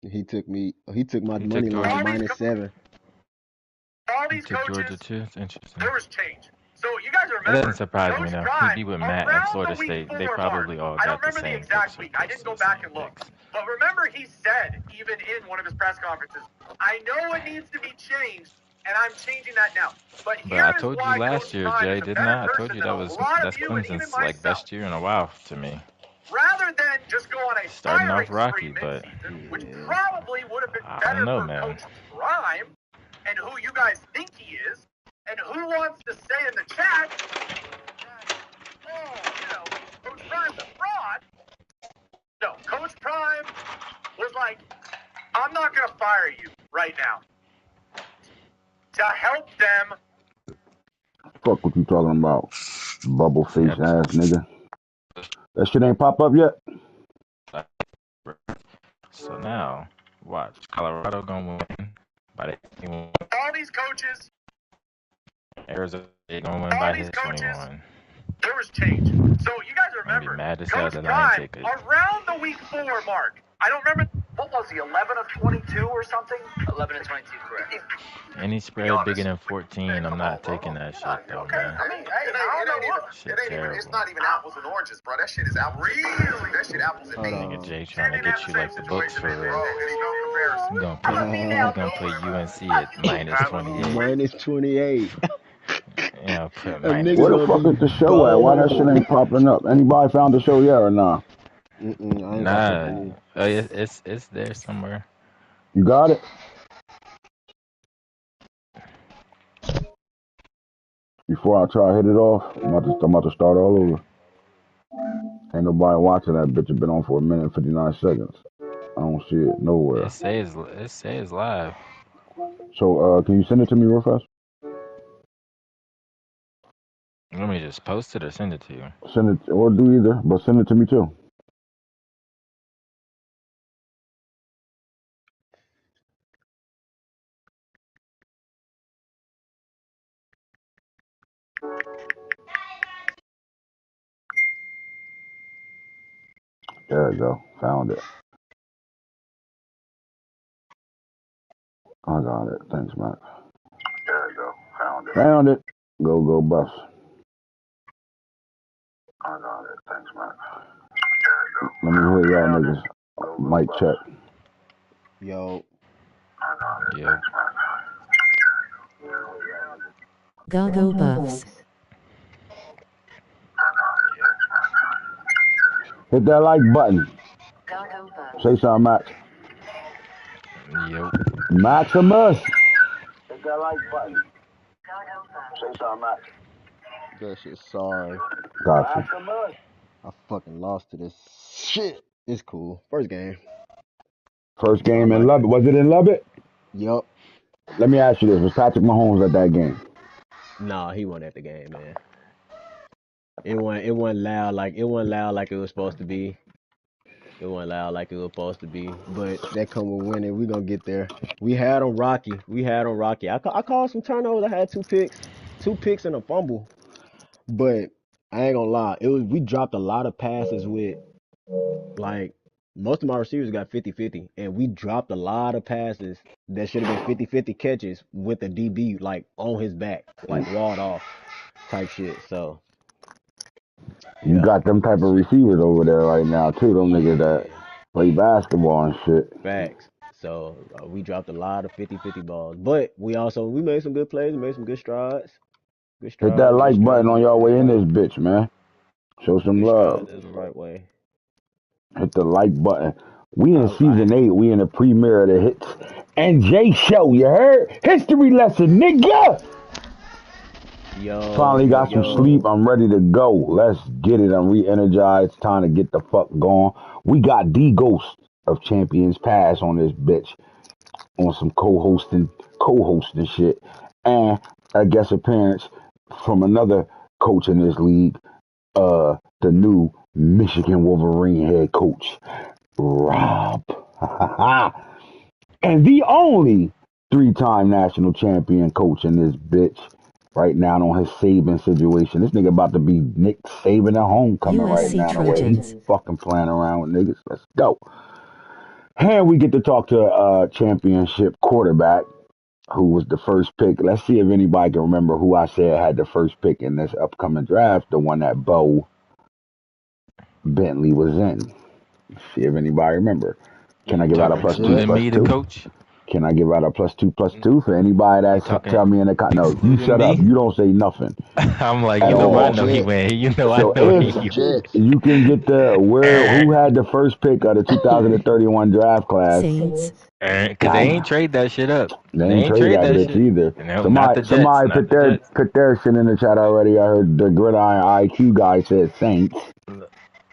He took me. He took my He took money line Georgia. -7. All He these took Georgia coaches, too. It's interesting. there was change. So you guys It doesn't remember, surprise me Coach though. He Prime, be with Matt in around Florida the week State. They 4 mark, probably all I don't got the remember the same picks exact or week. I close didn't to go the back same and look. picks. But remember, he said, even in one of his press conferences, I know it needs to be changed, and I'm changing that now. But But I here is told you why last Coach year, Prime is Jay, a didn't better I? I told person you than a lot of that's you and even Clemson's like myself. best year in a while to me. Rather than just go on a Starting off firing spree rocky, but midseason, which Yeah. probably would have been I don't better know, for man. Coach Prime and who you guys think he is, and who wants to say in the chat that, Coach Prime's a fraud. No, Coach Prime was like, I'm not going to fire you right now to help them. Fuck what you talking about, bubble See, face ass nigga. That shit ain't pop up yet. So now, watch Colorado gonna win by the All these coaches, Arizona gonna win by his coaches, 21. there was change. So you guys I'm gonna be remember, mad as hell Coach that I ain't Prime, take it. around the week 4 mark, I don't remember, what was he, 11 of 22 or something? 11 and 22, correct. Any spread bigger than 14, I'm not taking that shit though, man. I mean, it's not even apples and oranges, bro. That shit is apples. Really? That shit apples and Hold peas. Nigga on. Jay trying to get you like the books for real. Bro, it's no comparison. He gonna play UNC at -28. -28. You know, put A minus. nigga Where the gonna fuck be is the show at? Why that shit bald. ain't popping up? Anybody found the show yet or nah? I ain't got the Nah, blue. it's there somewhere. You got it? Before I try to hit it off, I'm about to start all over. Ain't nobody watching that bitch. It been on for a minute and 59 seconds. I don't see it nowhere. It says live. So, can you send it to me real fast? Let me just post it or send it to you. Send it, or do either, but send it to me too. There you go. Found it. I got it. Thanks, Mac. There you go. Found it. Found it. Go, bus. I got it. Thanks, man. Let me hear y'all niggas. Mic check. Yo. Yo, Go Buffs. Hit that like button. Say something, Max. yo. Maximus. Hit that like button. Say something, Max. That shit sorry. Gotcha. I fucking lost to this shit. It's cool. First game. First game I in like Lubbock. it. Was it in Lubbock? Yup. Let me ask you this. Was Patrick Mahomes at that game? Nah, he wasn't at the game, man. It wasn't loud like it wasn't loud like it was supposed to be. It wasn't loud like it was supposed to be. But that come with winning. We gonna get there. We had on Rocky. I called some turnovers. I had 2 picks and a fumble. But I ain't gonna lie. We dropped a lot of passes with like most of my receivers got 50-50, and we dropped a lot of passes that should have been 50-50 catches with the DB like on his back, like walled off type shit. So You yeah, got them type of receivers over there right now, too. Them niggas that yeah, play basketball and shit. facts. So we dropped a lot of 50-50 balls, but we made some good plays, we made some good strides, Hit that good like button strides on in y'all the way right in way, this bitch, man. Show some good love. strides in the right way. Hit the like button. We in I season 8. We in the premiere of the Hits and J show. You heard? History lesson, nigga. Finally got some sleep. I'm ready to go. Let's get it. I'm re-energized. Time to get the fuck going. We got the ghost of Champions Pass on this bitch on some co-hosting shit, and a guest appearance from another coach in this league, the new Michigan Wolverine head coach, Rob. And the only 3-time national champion coach in this bitch right now on his Saban situation. This nigga about to be Nick Saban at homecoming right USC now, the way he Trojans. fucking playing around with niggas. Let's go. And we get to talk to a championship quarterback who was the first pick. Let's see if anybody can remember who I said had the first pick in this upcoming draft, the one that Bo Bentley was in. Let's see if anybody remember. Can I give out a Talking plus to two and What? plus me, the two? coach. Can I give out a plus two for anybody You that talking tell me in the no? You excluding shut up. me? You don't say nothing I'm like, at you know, I The all. know he Jets. went. You know, I So know if The he. Jets. you can get the who had the first pick of the 2031 draft class, Saints, Because they ain't damn, trade that shit up. they They ain't ain't trade trade that that bitch shit. either. No, not the Jets. Somebody Not the Jets. put their shit in the chat already. I heard the gridiron IQ guy said Saints.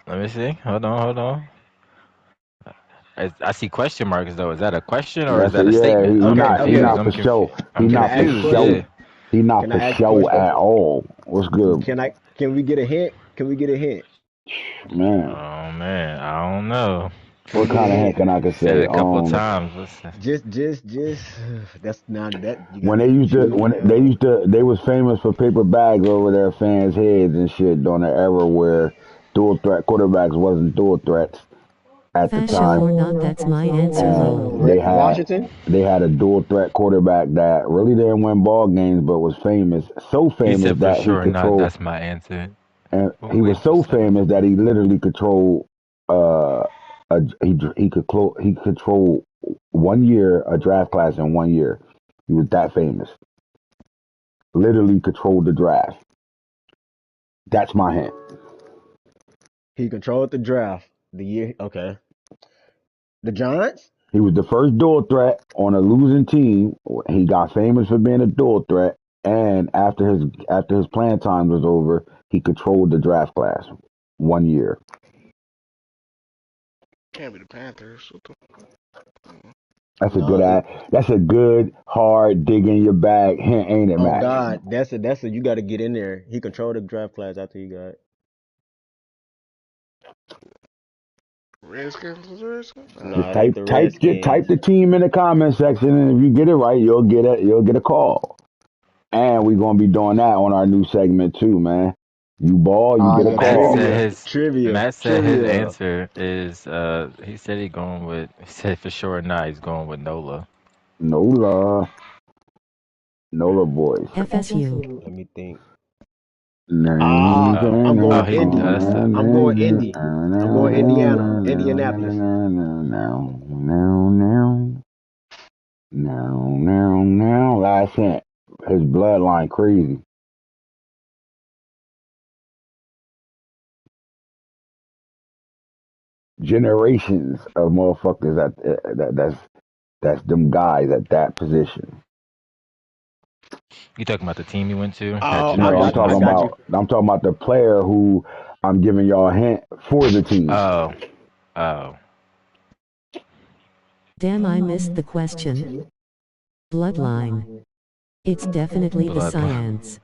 Let me see. Hold on. I see question marks though. Is that a question or is That's it. that a Yeah, statement? I'm Okay, he okay. confused. not for show. He I'm Can I not for ask a confused. question? Yeah. show. He not Can for I ask a show question? at all. What's good, Can we get a hint? Can we get a hint? man? Oh man, I don't know. Can we What get a kind of hint? heck can I could Said it say? a couple of times. What's that? Just that's not that you When gotta choose now. they was famous for paper bags over their fans' heads and shit during the era where dual threat quarterbacks wasn't dual threats at the fascia time, or not, that's my answer, and lol. Washington? they had a dual threat quarterback that really didn't win ball games but was famous, so He famous said for that he sure not. controlled, That's my answer. and We're he was waiting for so something. famous that he literally controlled he controlled 1 year a draft class in 1 year. He was that famous. Literally controlled the draft. That's my hint. He controlled the draft the year. Okay, the Giants. He was the first dual threat on a losing team. He got famous for being a dual threat, and after his playing time was over, he controlled the draft class 1 year. Can't be the Panthers. What the? That's a good No, that's a good hard dig in your bag hint, ain't it, oh Max? God, that's a you got to get in there. He controlled the draft class after he got. Redskins? Was the Redskins? Just No, it ain't the type Redskins. the team in the comment section, and if you get it right, you'll get a call. And we're gonna be doing that on our new segment too, man. You ball, you Ah, get a yeah, Matt call. said trivia, his trivia, Matt said his trivia. answer is he said he said for sure not he's going with Nola. Nola, Nola boys. FSU, Let me think. No, Ah, Oh I'm oh going he Indy. that's a I'm going Indy. I'm going Indiana, Indianapolis. no. Last hint. His bloodline crazy. Generations of motherfuckers that's them guys at that position. you talking about the team he went to had Oh, No, generations I of got you. I'm talking about the player who I'm giving y'all a hint for the team. oh oh damn, I missed the question. Bloodline. It's definitely the bloodline. science.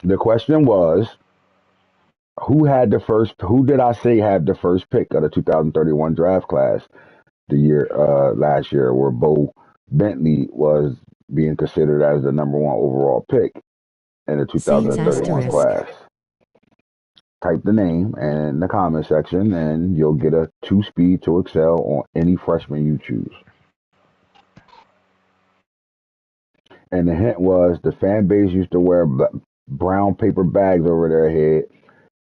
The question was, who did I say had the first pick of the 2031 draft class last year where Bo Bentley was being considered as the number one overall pick in the Saints 2031 asterisk. class. Type the name in the comment section and you'll get a 2 speed to excel on any freshman you choose. And the hint was the fan base used to wear brown paper bags over their head.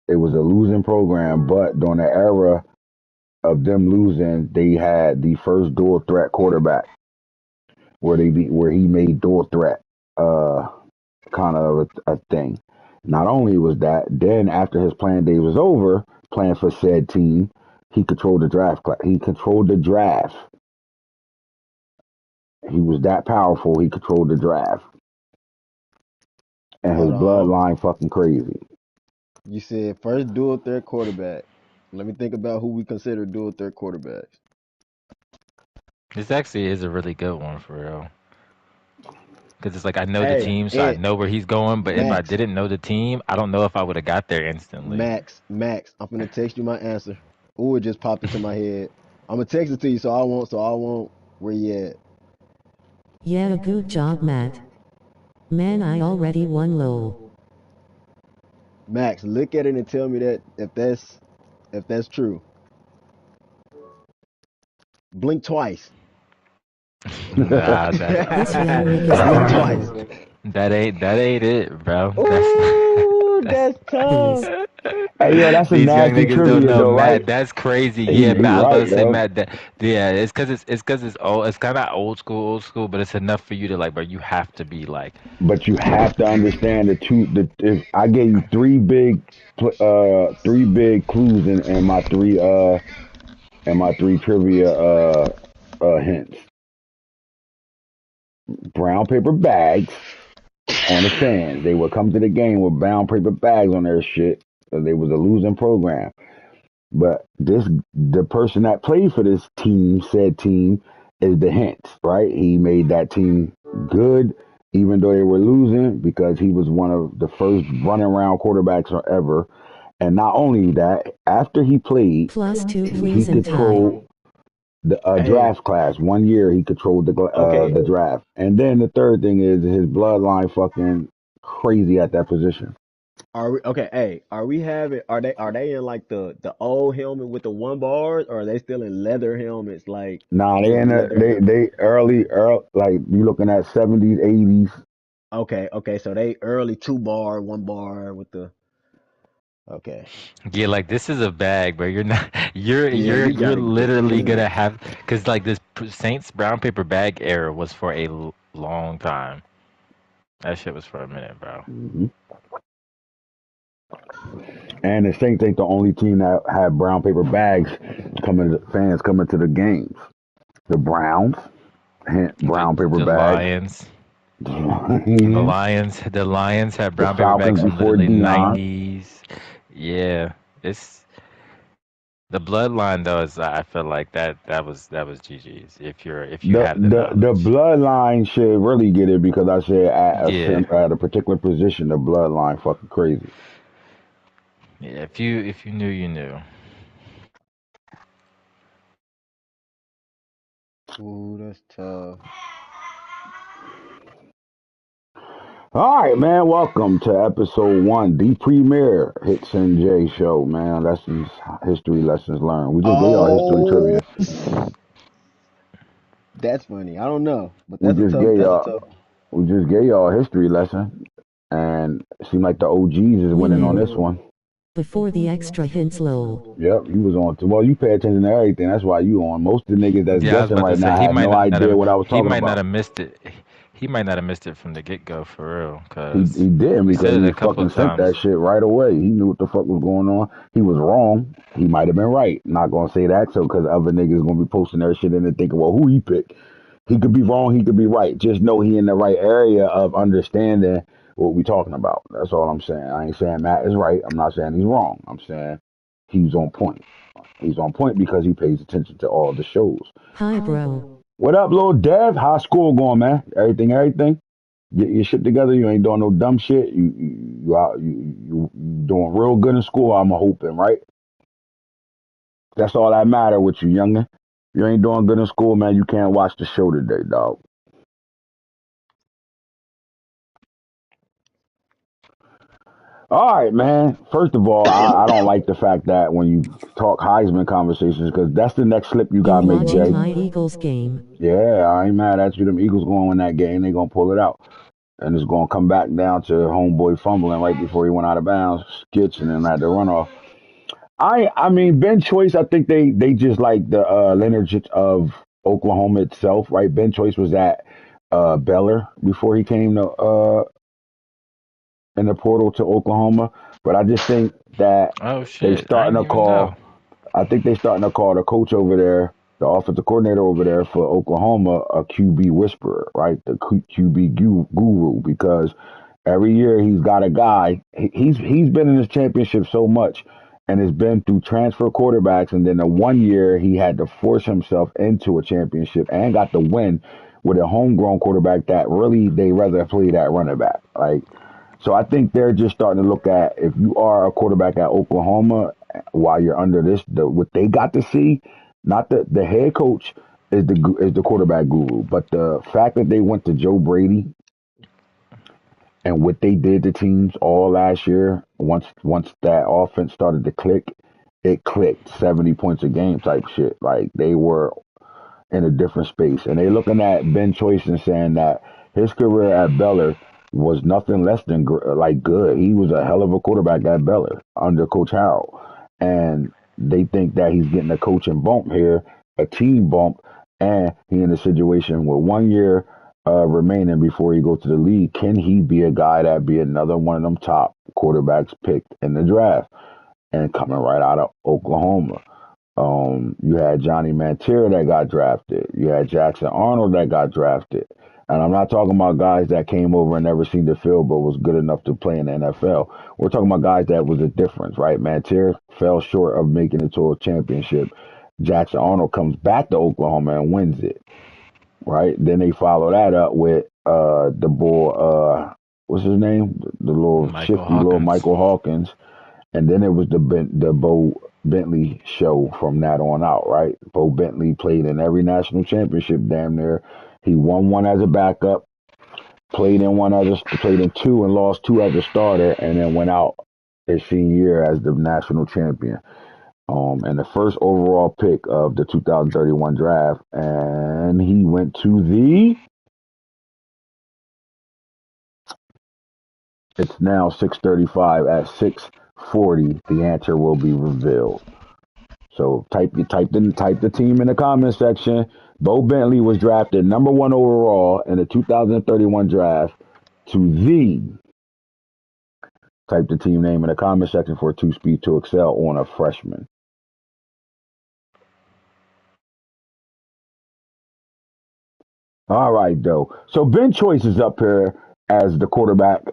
It was a losing program, but during the era of them losing, they had the first dual threat quarterback where he made dual threat kind of a thing. Not only was that, then after his playing days was over, playing for said team, he controlled the draft. He controlled the draft. He was that powerful. He controlled the draft, and his Hold on. bloodline fucking crazy. You said first dual threat quarterback. Let me think about who we consider dual threat quarterbacks. This actually is a really good one for real. Because it's like I know the Hey, team, so I Ed, know where he's going. But if I Max, didn't know the team, I don't know if I would have got there instantly. Max. I'm gonna text you my answer. Ooh, it just popped into my head. I'm gonna text it to you, so I won't. Where you at? Yeah, good job, Matt. Man, I already won, lol. Max, look at it and tell me that if that's true. Blink twice. Nah, This young nigga's Blink lying. twice. that ain't it, bro. Ooh, That's that's tough. Please. Hey, yo, that's a these young nasty niggas don't trivia know, though, right? Matt. That's crazy. He Yeah, he Matt. I was about right, to say, yo. Matt. Yeah, it's cause it's old. It's kind of old school, but it's enough for you to like. But you have to be like, But you have to understand the two. The if I gave you three big clues in my three trivia hints. Brown paper bags on the fans. They would come to the game with brown paper bags on their shit. So they was a losing program. But the person that played for this team, said team, is the hint, right? He made that team good, even though they were losing, because he was one of the first running around quarterbacks ever. And not only that, after he played, +2 he please and tie. controlled the Hey, draft class. 1 year he controlled okay. the draft. And then the third thing is his bloodline fucking crazy at that position. Are we okay? Hey, are we having? Are they in like the old helmet with the one bars, or are they still in leather helmets like Nah, they just in leather helmets? they early like you looking at 70s, 80s. Okay, okay. So they early two bar, one bar with the. Okay. yeah, like this is a bag, bro. You're not. Yeah, you You're gotta get literally good. gonna have, cause like this Saints brown paper bag era was for a long time. That shit was for a minute, bro. Mhm. And the Saints ain't the only team that had brown paper bags fans coming to the games. The Browns, hint, brown paper The bags. Lions. The The Lions had brown paper Falcons bags from before literally Dion. 90s. Yeah, it's the bloodline though. Is I feel like that was GG's if you have the The knowledge. bloodline should really get it because I said Yeah, at a particular position the bloodline fucking crazy. yeah. If you knew, you knew. Ooh, that's tough. All right, man. Welcome to episode one, the premiere Hits and J show, man. Lessons, history lessons learned. We just gave y'all history Oh, trivia. that's funny. I don't know, but We that's a just tough. gave That's a y'all, tough one. we just gave y'all a history lesson, and it seemed like the OGs is winning on this Women. one. Before the extra hints lol. Yep, you was on. Well, you pay attention to everything. That's why you on. Most of the niggas that's Yeah, I was guessing about to right say now have no idea what I was he talking might not about. have missed it. He might not have missed it from the get go for real, cause He didn't he because said he it a was couple fucking of sent that times. shit right away. He knew what the fuck was going on. He was wrong. He might have been right. Not gonna say that so because other niggas gonna be posting their shit and then thinking, well, who he picked? He could be wrong. He could be right. Just know he in the right area of understanding what we talking about. That's all I'm saying. I ain't saying Matt is right. I'm not saying he's wrong. I'm saying he's on point. He's on point because he pays attention to all the shows. Hi bro. What up, little Dev? How's school going, man? Everything? Get your shit together. You ain't doing no dumb shit. You doing real good in school. I'm hoping, right? That's all that matter with you, youngin. You ain't doing good in school, man. You can't watch the show today, dog. All right, man. First of all, I don't like the fact that when you talk Heisman conversations, because that's the next slip you You gotta make, watching Jay. my Eagles game? Yeah, I ain't mad at you. Them Eagles gonna win that game. They gonna pull it out. And it's gonna come back down to homeboy fumbling right before he went out of bounds, skits, and then had to run off. I mean Ben Choice. I think they just like the lineage of Oklahoma itself, right? Ben Choice was at Baylor before he came to in the portal to Oklahoma, but I just think that Oh they shit, I starting didn't to even know. call. I think they starting to call the coach over there, the offensive coordinator over there for Oklahoma, a QB whisperer, right? The QB guru, because every year he's got a guy. He's been in this championship so much, and has been through transfer quarterbacks. And then the 1 year he had to force himself into a championship and got the win with a homegrown quarterback that really they rather play that running back. Like so, I think they're just starting to look at if you are a quarterback at Oklahoma while you're under what they got to see. Not the head coach is the quarterback guru, but the fact that they went to Joe Brady and what they did to teams all last year, once that offense started to click, it clicked 70 points a game type shit. Like they were in a different space. And they looking at Ben Choice and saying that his career at Baylor was nothing less than like good. He was a hell of a quarterback at Baylor under Coach Harrell. And they think that he's getting a coaching bump here, a team bump, and he in a situation with 1 year remaining before he goes to the league. Can he be a guy that be another one of them top quarterbacks picked in the draft? And coming right out of Oklahoma. You had Johnny Mantiera that got drafted. You had Jackson Arnold that got drafted. And I'm not talking about guys that came over and never seen the field but was good enough to play in the NFL. We're talking about guys that was a difference, right? Mantiera fell short of making it to a championship. Jackson Arnold comes back to Oklahoma and wins it, right? Then they follow that up with the boy, what's his name? The little Michael shifty little Hawkins. Michael Hawkins. And then it was the Bo Bentley show from that on out, right? Bo Bentley played in every national championship damn near. He won one as a backup, played in two and lost two as a starter, and then went out his senior year as the national champion. And the first overall pick of the 2031 draft, and he went to the. It's now 6:35. At 6:40, the answer will be revealed. So type the team in the comment section. Bo Bentley was drafted number 1 overall in the 2031 draft to the. Type the team name in the comment section for 2-Speed to excel on a freshman. All right, though. So Ben Choice is up here as the quarterback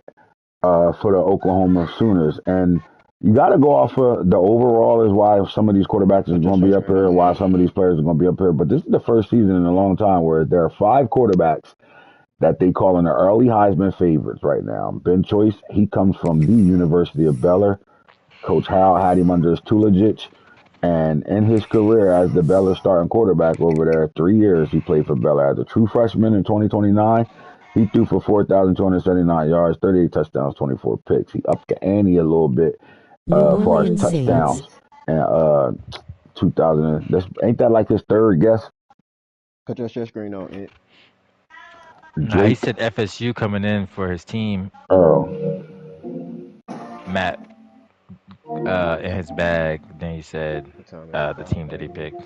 for the Oklahoma Sooners, and you got to go off of the overall is why some of these quarterbacks are going to be up here, why some of these players are going to be up here. But this is the first season in a long time where there are 5 quarterbacks that they call in the early Heisman favorites right now. Ben Choice, he comes from the University of Baylor. Coach Howell had him under his tutelage. And in his career as the Baylor starting quarterback over there, 3 years he played for Baylor as a true freshman in 2029. He threw for 4,279 yards, 38 touchdowns, 24 picks. He upped the ante a little bit New as far as Orleans touchdowns. Saints. And 2000, ain't that like his third guess? Cut your share screen on it. Nah, he Jake said FSU coming in for his team, Earl. Matt, in his bag. Then he said What time is it? the team that he picked.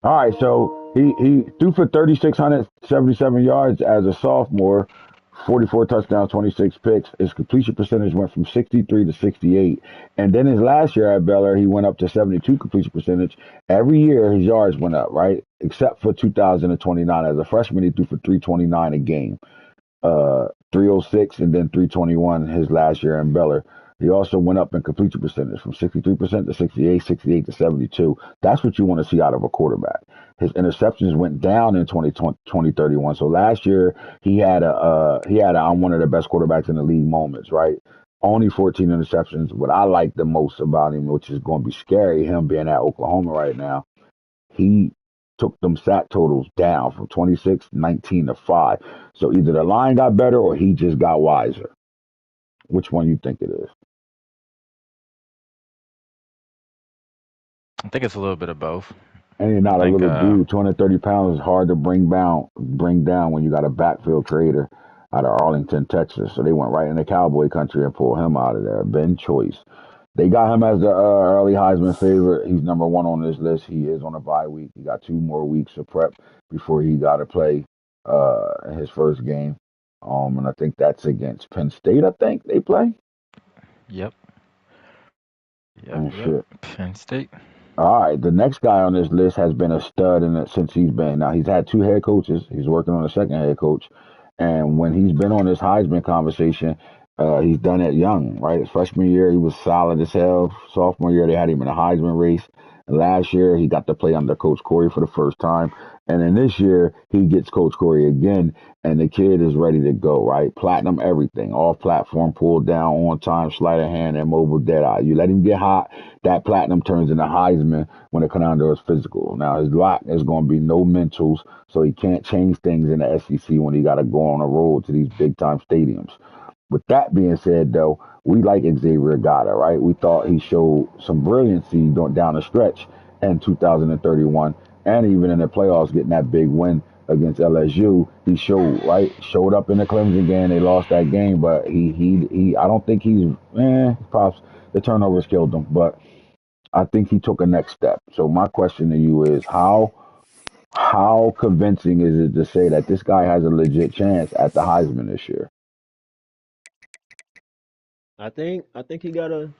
All right, so he threw for 3,677 yards as a sophomore, 44 touchdowns, 26 picks. His completion percentage went from 63 to 68. And then his last year at Baylor, he went up to 72 completion percentage. Every year, his yards went up, right? Except for 2029. As a freshman, he threw for 329 a game, 306, and then 321 his last year in Baylor. He also went up in completion percentage from 63% to 68, 68 to 72. That's what you want to see out of a quarterback. His interceptions went down in 2031. So last year he had I'm one of the best quarterbacks in the league moments, right? Only 14 interceptions. What I like the most about him, which is going to be scary, him being at Oklahoma right now, he took them sack totals down from 26, 19 to 5. So either the line got better or he just got wiser. Which one you think it is? I think it's a little bit of both. And you're not I a think, little dude. 230 pounds is hard to bring down when you got a backfield creator out of Arlington, Texas. So they went right into cowboy country and pulled him out of there. Ben Choice. They got him as the early Heisman favorite. He's number 1 on this list. He is on a bye week. He got 2 more weeks of prep before he got to play his first game. And I think that's against Penn State. I think they play. Yep. And shit. Penn State. All right, the next guy on this list has been a stud in it since he's been. Now he's had 2 head coaches. He's working on a second head coach, and when he's been on this Heisman conversation, he's done it young. Right, his freshman year he was solid as hell. Sophomore year they had him in a Heisman race. And last year he got to play under Coach Corey for the first time, and then this year he gets Coach Corey again, and the kid is ready to go. Right, platinum everything, all platform, pulled down, on time, sleight of hand, and mobile dead eye. You let him get hot. That platinum turns into Heisman when it comes down to his physical. Now, his lock is going to be no mentals, so he can't change things in the SEC when he got to go on a road to these big-time stadiums. With that being said, though, we like Xavier Gata, right? We thought he showed some brilliancy down the stretch in 2031, and even in the playoffs, getting that big win against LSU. He showed right, showed up in the Clemson game. They lost that game, but he. I don't think he's. Pops. The turnovers killed him, but I think he took a next step. So my question to you is how convincing is it to say that this guy has a legit chance at the Heisman this year? I think he got a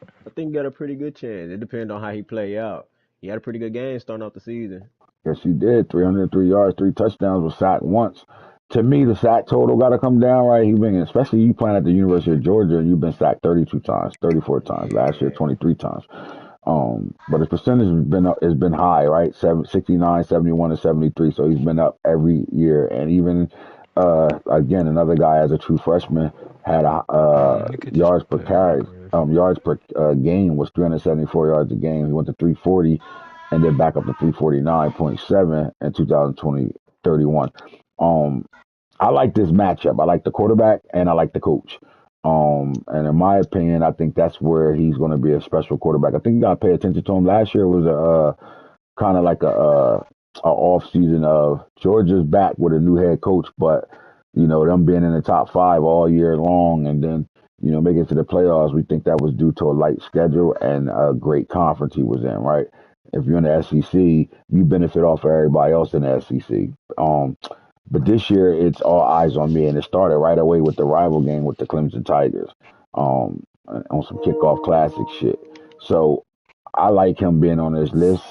pretty good chance. It depends on how he play out. He had a pretty good game starting off the season. Yes, he did. 303 yards, 3 touchdowns, was sacked once. To me, the sack total got to come down, right? He been, especially you playing at the University of Georgia, and you've been sacked 32 times, 34 times. Last year, Yeah. 23 times. But his percentage has been high, right? 69, 71, and 73. So he's been up every year. And even again, another guy as a true freshman had a Look at this yards per carry, player. yards per game was 374 yards a game. He went to 340, and then back up to 349.7 in 2020 31. Um, I like this matchup. I like the quarterback and I like the coach. And in my opinion, I think that's where he's going to be a special quarterback. I think you got to pay attention to him. Last year was a kind of like a off season of Georgia's back with a new head coach, but them being in the top five all year long, and then make it to the playoffs. We think that was due to a light schedule and a great conference he was in. Right, if you're in the SEC, you benefit off of everybody else in the SEC. But this year, it's all eyes on me, and it started right away with the rival game with the Clemson Tigers, on some kickoff classic shit. So I like him being on this list.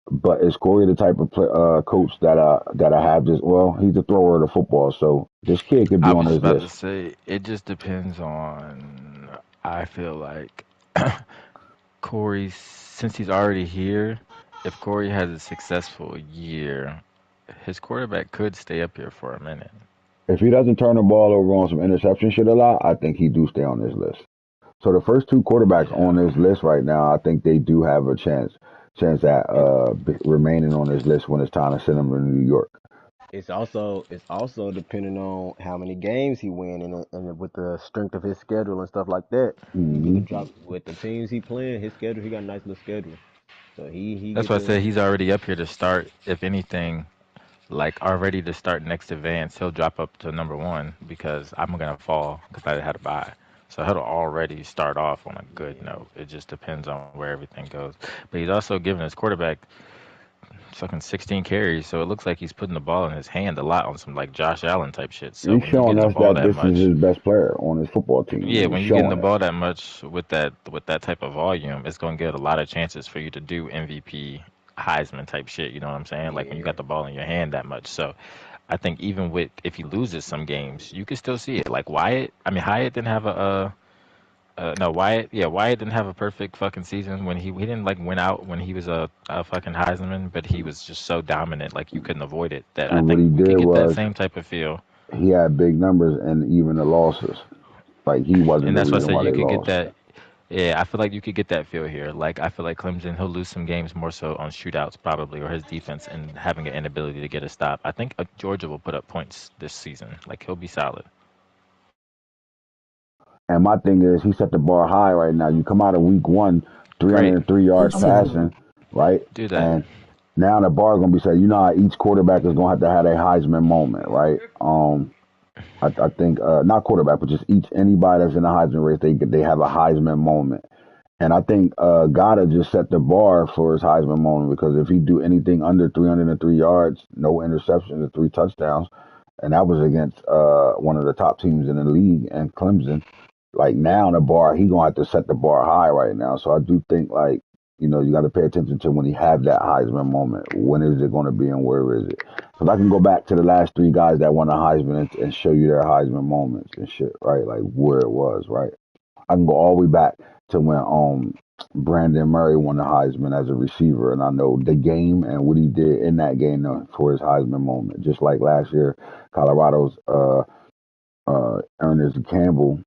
But is Corey the type of coach that I have this? Well, he's a thrower of the football, so this kid could be I on was just this about list. to say, it just depends on. I feel like Corey, since he's already here, if Corey has a successful year, his quarterback could stay up here for a minute. If he doesn't turn the ball over on some interception shit a lot, I think he do stay on this list. So the first two quarterbacks on Yeah. this list right now, I think they do have a chance at It, remaining on this list when it's time to send them to New York. It's also depending on how many games he win and with the strength of his schedule and stuff like that. You get to Hmm. drop with the teams he playing. His schedule, he got a nice little schedule. So he that's get why I to said he's already up here to start. If anything, like already to start next advance, he'll drop up to number one because I'm gonna fall because I had a bye. So he'll already start off on a good yeah. note. It just depends on where everything goes. But he's also giving his quarterback fucking 16 carries, so it looks like he's putting the ball in his hand a lot on some like Josh Allen type shit. So He's when you showing getting the us ball that that this is much, his best player on his football team. yeah, He's when you getting the showing it. ball that much with that type of volume, it's gonna get a lot of chances for you to do MVP, Heisman type shit. You know what I'm saying? Like when you Yeah. got the ball in your hand that much. So I think even with if he loses some games, you can still see it. Like Wyatt, I mean Hyatt didn't have no, Wyatt. Yeah, Wyatt didn't have a perfect fucking season when he didn't like win out when he was a fucking Heisman, but he was just so dominant, like you couldn't avoid it. That I And what think he we could did get that was same type of feel, he had big numbers and even the losses. Like he wasn't and the that's why I reason said why you they could get lost. that. Yeah, I feel like you could get that feel here. Like I feel like Clemson, he'll lose some games more so on shootouts probably, or his defense and having an inability to get a stop. I think Georgia will put up points this season. Like he'll be solid. And my thing is, he set the bar high right now. You come out of week one, Great, 303 yards Observe. passing, right? do that. And now the bar going to be set. You know how each quarterback is going to have a Heisman moment, right? I think not quarterback, but just anybody that's in the Heisman race, they have a Heisman moment. And I think gotta just set the bar for his Heisman moment because if he do anything under 303 yards, no interceptions, and 3 touchdowns, and that was against one of the top teams in the league and Clemson. Like now the bar, he gonna have to set the bar high right now. So I do think like you got to pay attention to when he have that Heisman moment. When is it going to be and where is it? Because I can go back to the last three guys that won the Heisman and show you their Heisman moments and shit, right? Like where it was, right? I can go all the way back to when Brandon Murray won the Heisman as a receiver, and I know the game and what he did in that game for his Heisman moment. Just like last year, Colorado's Ernest Campbell,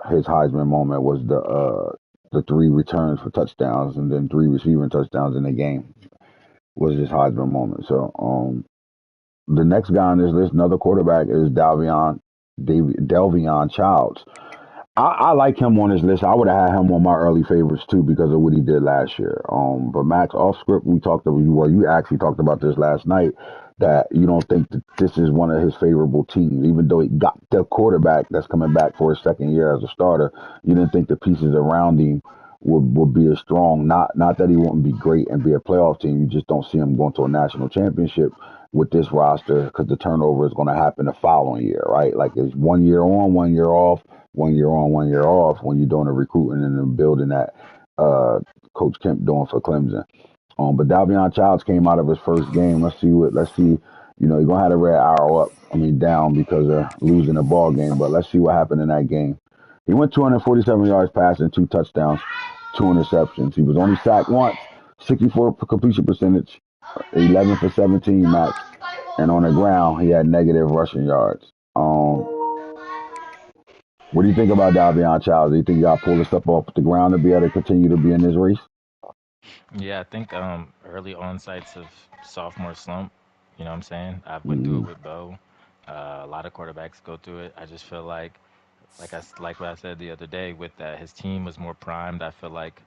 his Heisman moment was the 3 returns for touchdowns and then 3 receiving touchdowns in the game was his Heisman moment. So the next guy on this list, another quarterback, is Delvion Childs. I like him on this list. I would have had him on my early favorites too because of what he did last year. But Max, off script, we talked about you actually talked about this last night that you don't think that this is one of his favorable teams, even though he got the quarterback that's coming back for his second year as a starter. You didn't think the pieces around him would be as strong. Not that he wouldn't be great and be a playoff team. You just don't see him going to a national championship with this roster because the turnover is going to happen the following year, right? Like it's 1 year on, 1 year off, 1 year on, 1 year off when you're doing the recruiting and the building that Coach Kemp doing for Clemson. But Davion Childs came out of his first game. Let's see. You know, you're gonna have the red arrow up. I mean, down because of losing the ball game. But let's see what happened in that game. He went 247 yards passing, 2 touchdowns, 2 interceptions. He was only sacked once, 64 completion percentage, 11 for 17 max, and on the ground he had negative rushing yards. What do you think about Davion Childs? Do you think y'all pull this stuff off the ground to be able to continue to be in this race? Yeah, I think early onsights of sophomore slump. You know what I'm saying? I've went through it Mm-hmm. with Bo. A lot of quarterbacks go through it. I just feel like what I said the other day, with that his team was more primed. I feel like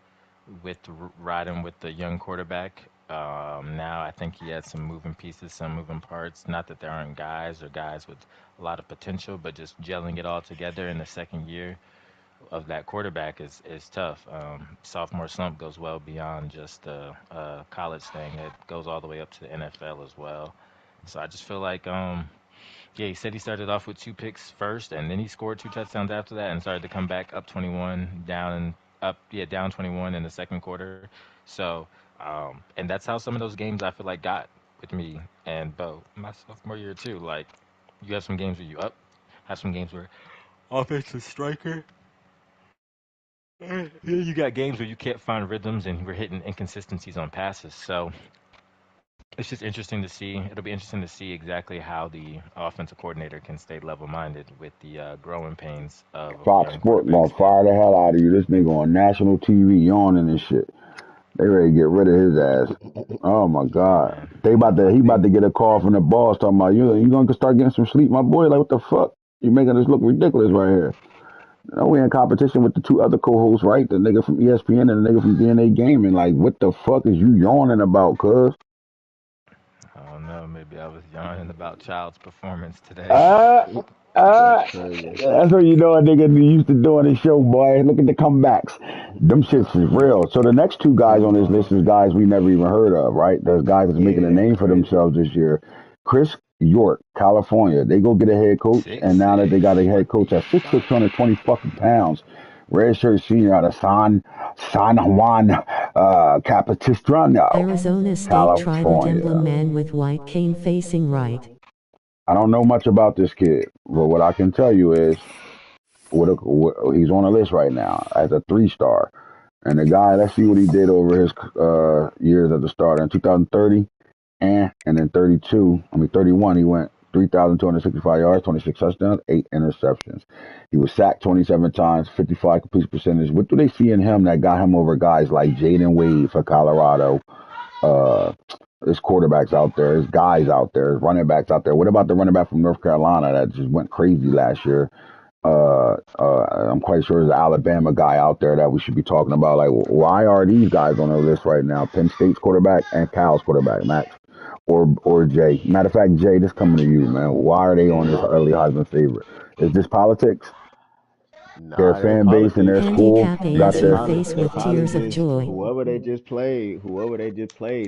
with riding with the young quarterback. Now I think he had some moving pieces, some moving parts. Not that there aren't guys with a lot of potential, but just gelling it all together in the second year of that quarterback is tough. Sophomore slump goes well beyond just the college thing. It goes all the way up to the NFL as well. So I just feel like, yeah, he said he started off with 2 picks first, and then he scored 2 touchdowns after that, and started to come back up 21, down and up, yeah, down 21 in the second quarter. So, and that's how some of those games I feel like got with me and Bo my sophomore year too. Like, you have some games where you up, have some games where offensive striker. You got games where you can't find rhythms and we're hitting inconsistencies on passes. So it's just interesting to see. It'll be interesting to see exactly how the offensive coordinator can stay level-minded with the growing pains of a Fox young Sport quarterback gonna still. fire the hell out of you. This nigga on national TV yawning and shit. They ready to get rid of his ass. Oh my Yeah, god. man. I He about think to get a call from the boss talking about you gonna start getting some sleep, my boy. Like what the fuck? You making us look ridiculous right here. You know, we in competition with the two other co-hosts, right? The nigga from ESPN and the nigga from DNA Gaming. Like, what the fuck is you yawning about, cuz? I don't know. Maybe I was yawning about Child's performance today. Uh, that's uh, crazy. that's what you know a nigga used to doing his show, boy. Look at the comebacks. Them shits is real. So the next two guys on this list is guys we never even heard of, right? There's guys that's making a Yeah, name for crazy. themselves this year. Chris York, California. They go get a head coach, Six and now that they got a six. head What coach the at 6'6", fuck? 220 fucking pounds, red shirt senior out of San Juan Capistrano, Arizona State tribal California. emblem man with white cane facing right. I don't know much about this kid, but what I can tell you is he's on the list right now as a 3-star. And the guy, let's see what he did over his years as a starter. In 2030 and then 31, he went 3,265 yards, 26 touchdowns, 8 interceptions. He was sacked 27 times, 55 complete percentage. What do they see in him that got him over guys like Jaden Wade for Colorado? Uh, there's quarterbacks out there, there's guys out there, there's running backs out there. What about the running back from North Carolina that just went crazy last year? I'm quite sure there's an Alabama guy out there that we should be talking about. Like, why are these guys on the list right now? Penn State's quarterback and Cal's quarterback, Max, or Jay. Matter of fact, Jay, this coming to you, man. Why are they on this Yeah. early Heisman favorite? Is this politics? Their Nah, it ain't fan base and politics. their school Handicap got answer their. face It with probably tears of just joy. whoever they just played,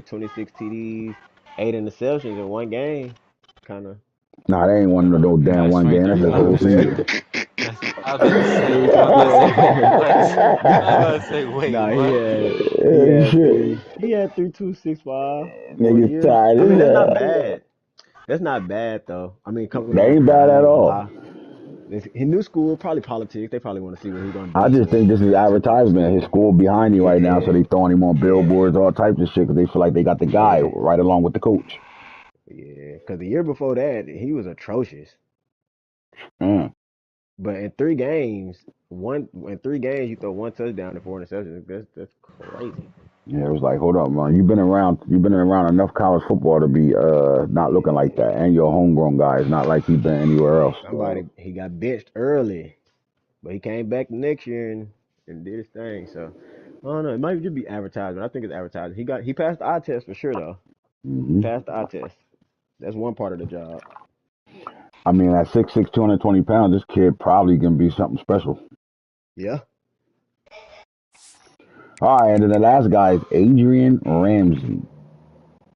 26 TDs, 8 interceptions in one game. Kind of, Nah, they ain't one of no No, damn it's one game. That's you his know what whole I'm saying? season. That's. I was about to say. Three, I was about to say. Wait, yeah. what? I was about to say. Wait, Nah, what? Shit, he had 3,265 for a niggas year. tired I mean, as that's not hell. bad. That's not bad though. I mean, coming from They North ain't bad Carolina, I at ain't gonna all. lie. His new school, probably politics. They probably want to see what he's gonna I do just to think this is the advertisement. His school. school behind you right now, so Yeah, they throwing him on yeah, billboards, all types of shit, because they feel like they got the guy yeah, right along with the coach. yeah. Because the year before that, he was atrocious. Mm. But in 3 games, you throw one touchdown and 4 interceptions. That's crazy. Yeah, it was like, hold up, man. You've been around enough college football to be not looking like that, and you're a homegrown guy. It's not like you've been anywhere else. Somebody he got benched early But he came back the next year and did his thing. So I don't know. It might just be advertising. I think it's advertising. He passed the eye test for sure though. He Hmm. passed the eye test. That's one part of the job. I mean, at 6'6", 220 pounds, this kid probably can be something special. Yeah. All right, and then the last guy is Adrian Ramsey,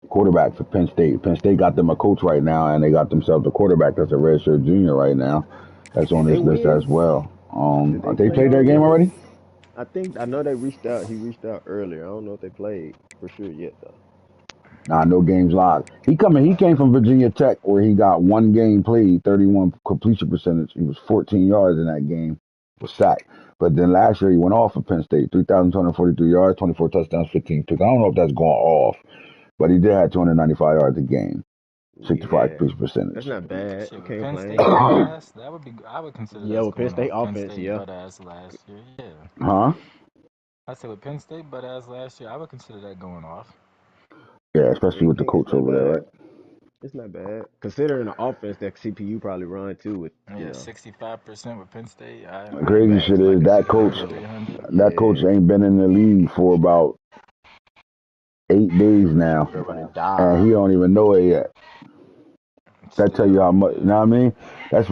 quarterback for Penn State. Penn State got them a coach right now, and they got themselves a quarterback that's a redshirt junior right now. That's on Did they this list as win? well. Did they They play played their game already? already? I know they reached out. He reached out earlier. I don't know if they played for sure yet though. Nah, no games logged. He came from Virginia Tech where he got one game played, 31 completion percentage. He was 14 yards in that game, was sacked. But then last year he went off for Penn State, 3,243 yards, 24 touchdowns, 15 picks. I don't know if that's going off, but he did have 295 yards a game, 65 Yeah, completion that's percentage. not bad. Shit You with can't Penn complain. State butt ass, that would be. I would consider Yeah, that's with Penn going State off. Penn offense, State yeah. butt ass last year. Yeah, Huh? I said with Penn State butt ass last year, I would consider that going off. Yeah, Yeah, especially with the it's coach not over there, bad. right? It's not bad. Considering the offense that CPU probably run too with, Yeah, 65% with Penn State. Running Crazy back shit is is like a that coach, 200, 300. that coach yeah, ain't been in the league for about 8 days now, we're about to and die. he don't even know it yet. That tell you Still, how much. You yeah. know what I mean? That's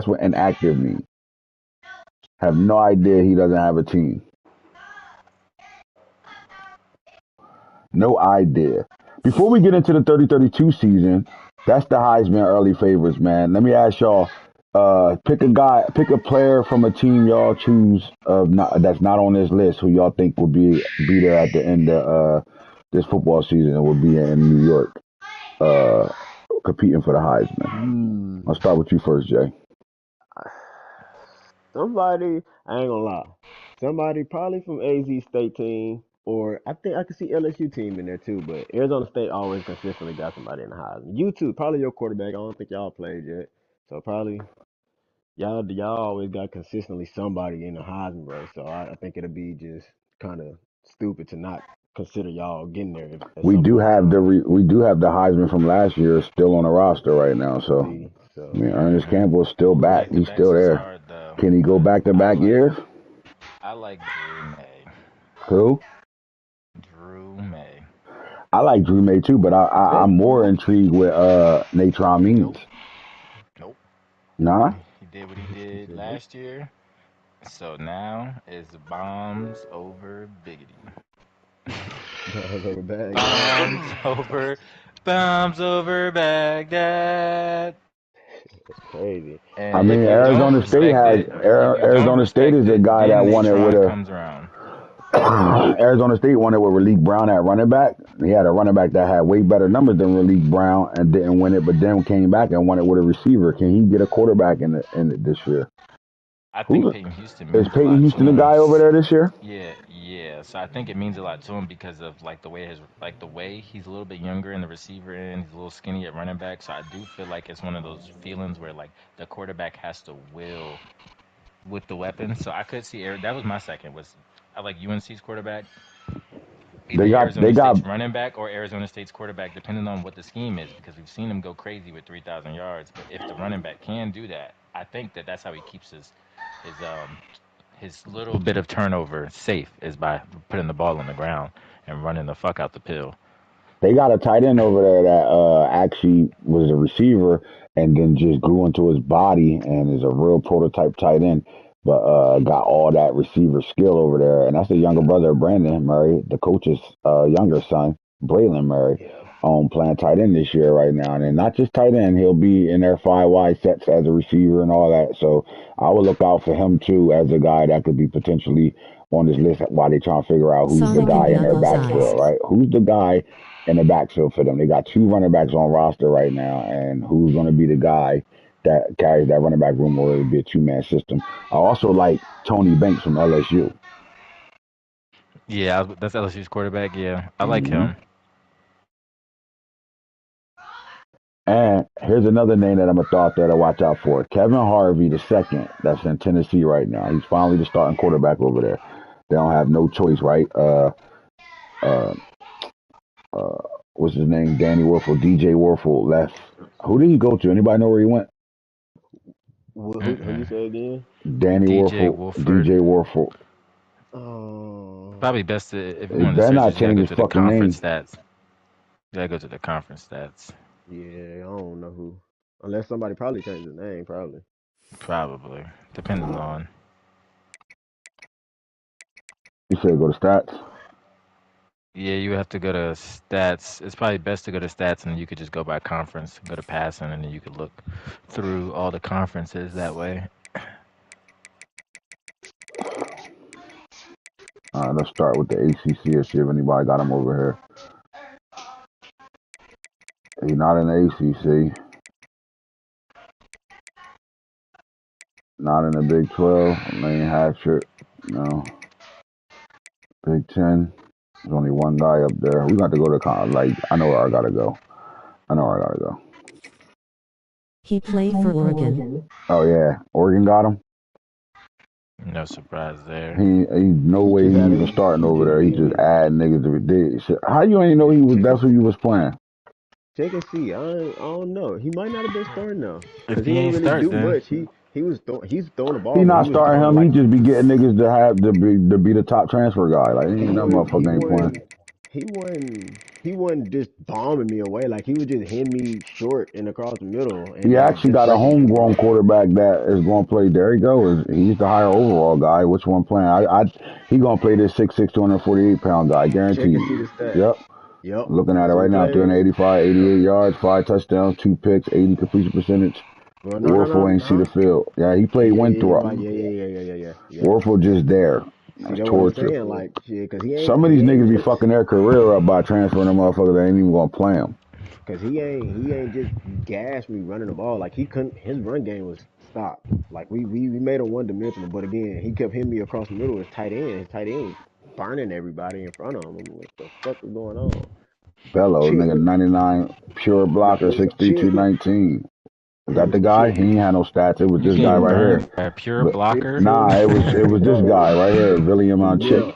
what inactive means. Have no idea he doesn't have a team. No idea. Before we get into the 30-32 season, that's the Heisman early favorites, man. Let me ask y'all. Pick a player from a team y'all choose that's not on this list who y'all think will be there at the end of this football season and will be in New York, uh, competing for the Heisman. Hmm. I'll start with you first, Jay. Somebody, I ain't gonna lie. Somebody probably from AZ State team, or I think I could see LSU team in there too. But Arizona State always consistently got somebody in the Heisman. You too, probably your quarterback. I don't think y'all played yet, so probably y'all always got consistently somebody in the Heisman race. So I think it'll be just kind of stupid to not consider y'all getting there at We some do point in have time. we do have the Heisman from last year still on the roster right now. So See, I so mean, Ernest Campbell is still who? back. Back to He's still backs is there. hard though, Can he go but back to back years? I like Drew May. Who? Drew May. I like Drew May too, but I'm more intrigued with Natron Means. Nope. Nope. Nah, He did what he He did said nope. last year. So now it's bombs over biggity. Balls over Baghdad. Bombs over bombs over Baghdad. That's crazy. I And But mean if you don't Arizona State respect has it, if you don't Arizona State respect is the it, guy that then won it with Natron a comes around. Arizona State won it with Raleek Brown at running back. He had a running back that had way better numbers than Raleek Brown and didn't win it, but then came back and won it with a receiver. Can he get a quarterback in it this year? I think Who Peyton Houston is means a Peyton lot to Houston the him. guy over there this year? Yeah, yeah. So I think it means a lot to him because of like the way he's a little bit younger in the receiver end. He's a little skinny at running back. So I do feel like it's one of those feelings where like the quarterback has to will with the weapon. So I could see that was my second was I like UNC's quarterback, either They Arizona got State's running back or Arizona State's quarterback, depending on what the scheme is, because we've seen him go crazy with 3,000 yards. But if the running back can do that, I think that's how he keeps his his little bit of turnover safe is by putting the ball on the ground and running the fuck out the pill. They got a tight end over there that actually was a receiver and then just grew into his body and is a real prototype tight end, but got all that receiver skill over there. And that's the younger brother of Brandon Murray, the coach's younger son, Braylon Murray, Yeah. playing tight end this year right now. And then not just tight end, he'll be in their five wide sets as a receiver and all that. So I would look out for him too as a guy that could be potentially on this list while they trying to figure out who's the Sonic and guy in their Knuckles backfield, ask. right? Who's the guy in the backfield for them? They got two running backs on roster right now, and who's going to be the guy that carries that running back room, or it'll be a two-man system? I also like Tony Banks from LSU. Yeah, that's LSU's quarterback. Yeah, I like Hmm. him. And here's another name that I'm gonna throw out there to watch out for: Kevin Harvey the second. That's in Tennessee right now. He's finally the starting quarterback over there. They don't have no choice, right? Uh, uh, what's his name? Danny Werfel, DJ Werfel left. Who did he go to? Anybody know where he went? Who you say again? Danny DJ Warfel, Wolford. DJ Warfel. Probably best if you He want to better search not this, you gotta change go his to the fucking name. conference stats. You gotta go to the conference stats. Yeah, I don't know who. Unless somebody probably changed his name, probably. Probably. Depending on. You said go to stats. Yeah, you have to go to stats. It's probably best to go to stats and you could just go by conference, go to passing, and then you could look through all the conferences that way. All right, let's start with the ACC and see if anybody got him over here. He's not in the ACC. Not in the Big 12. Lane Hatchett. No. Big 10. There's only one guy up there. We got to go to I know where I gotta go. He played for Oregon. Oh yeah, Oregon got him. No surprise there. He no He way just he had even a starting he over just there. He just add niggas to did shit. How you ain't know he was? That's who you was playing. check and see. I don't know. He might not have been starting now If because he he ain't ain't really start, do then much. He's throwing the He ball, but he not was starting throwing him. He like just be getting niggas to be the top transfer guy. Like he ain't that wasn't he motherfucker ain't playing. wasn't he wasn't just bombing me away. Like he was just hitting me short and across the middle and He then actually just got a breaking people homegrown up. quarterback that is going to play. There he goes. He's the higher overall guy. Which one playing? He going to play this 6'6", 248-pound guy. Check Guaranteed. and see the stats. Yep. Yep, Looking at it that's who right now. played. 385, Yep. 88 yards, 5 touchdowns, 2 picks, 80 completion percentage. Well, Warfel ain't see the no. field. Yeah, he played Yeah, Winthrop. right. Yeah. Warfel just there. See, That's that's what I'm torture. saying. Like, shit, because Some of he these ain't niggas be just fucking their career up by transferring them motherfuckers that ain't even going to play them. because he ain't just gassed me running the ball. Like he couldn't. His run game was stopped. Like we made him one dimensional. But again, he kept hitting me across the middle. His tight end. His tight end was burning everybody in front of him. I'm like, what the fuck is going on? Bello, Chick, nigga, 99 pure blocker, 6'3", chick, 219. Is that the guy? chick. He ain't had no stats. It was you this guy getting right here. burned by a pure But blocker. nah, it was this guy right here, William Chick. Yeah.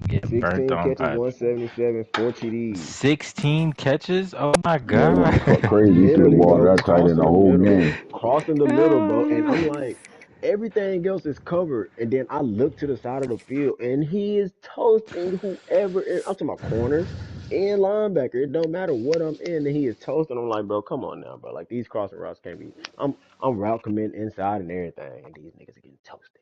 Getting burnt 16 on catches, by 177, 4 TDs. 16 catches. Oh my Yeah, he god. went crazy. He threw the Literally, ball to bro, that tight end the whole game. crossing the middle, bro. And I'm like, everything else is covered. And then I look to the side of the field, and he is toasting whoever. I'm talking about corners and linebacker. It don't matter what I'm in, and he is toasting. I'm like, bro, come on now, bro. Like these crossing routes can't be. I'm route committing inside and everything, and these niggas are getting toasted.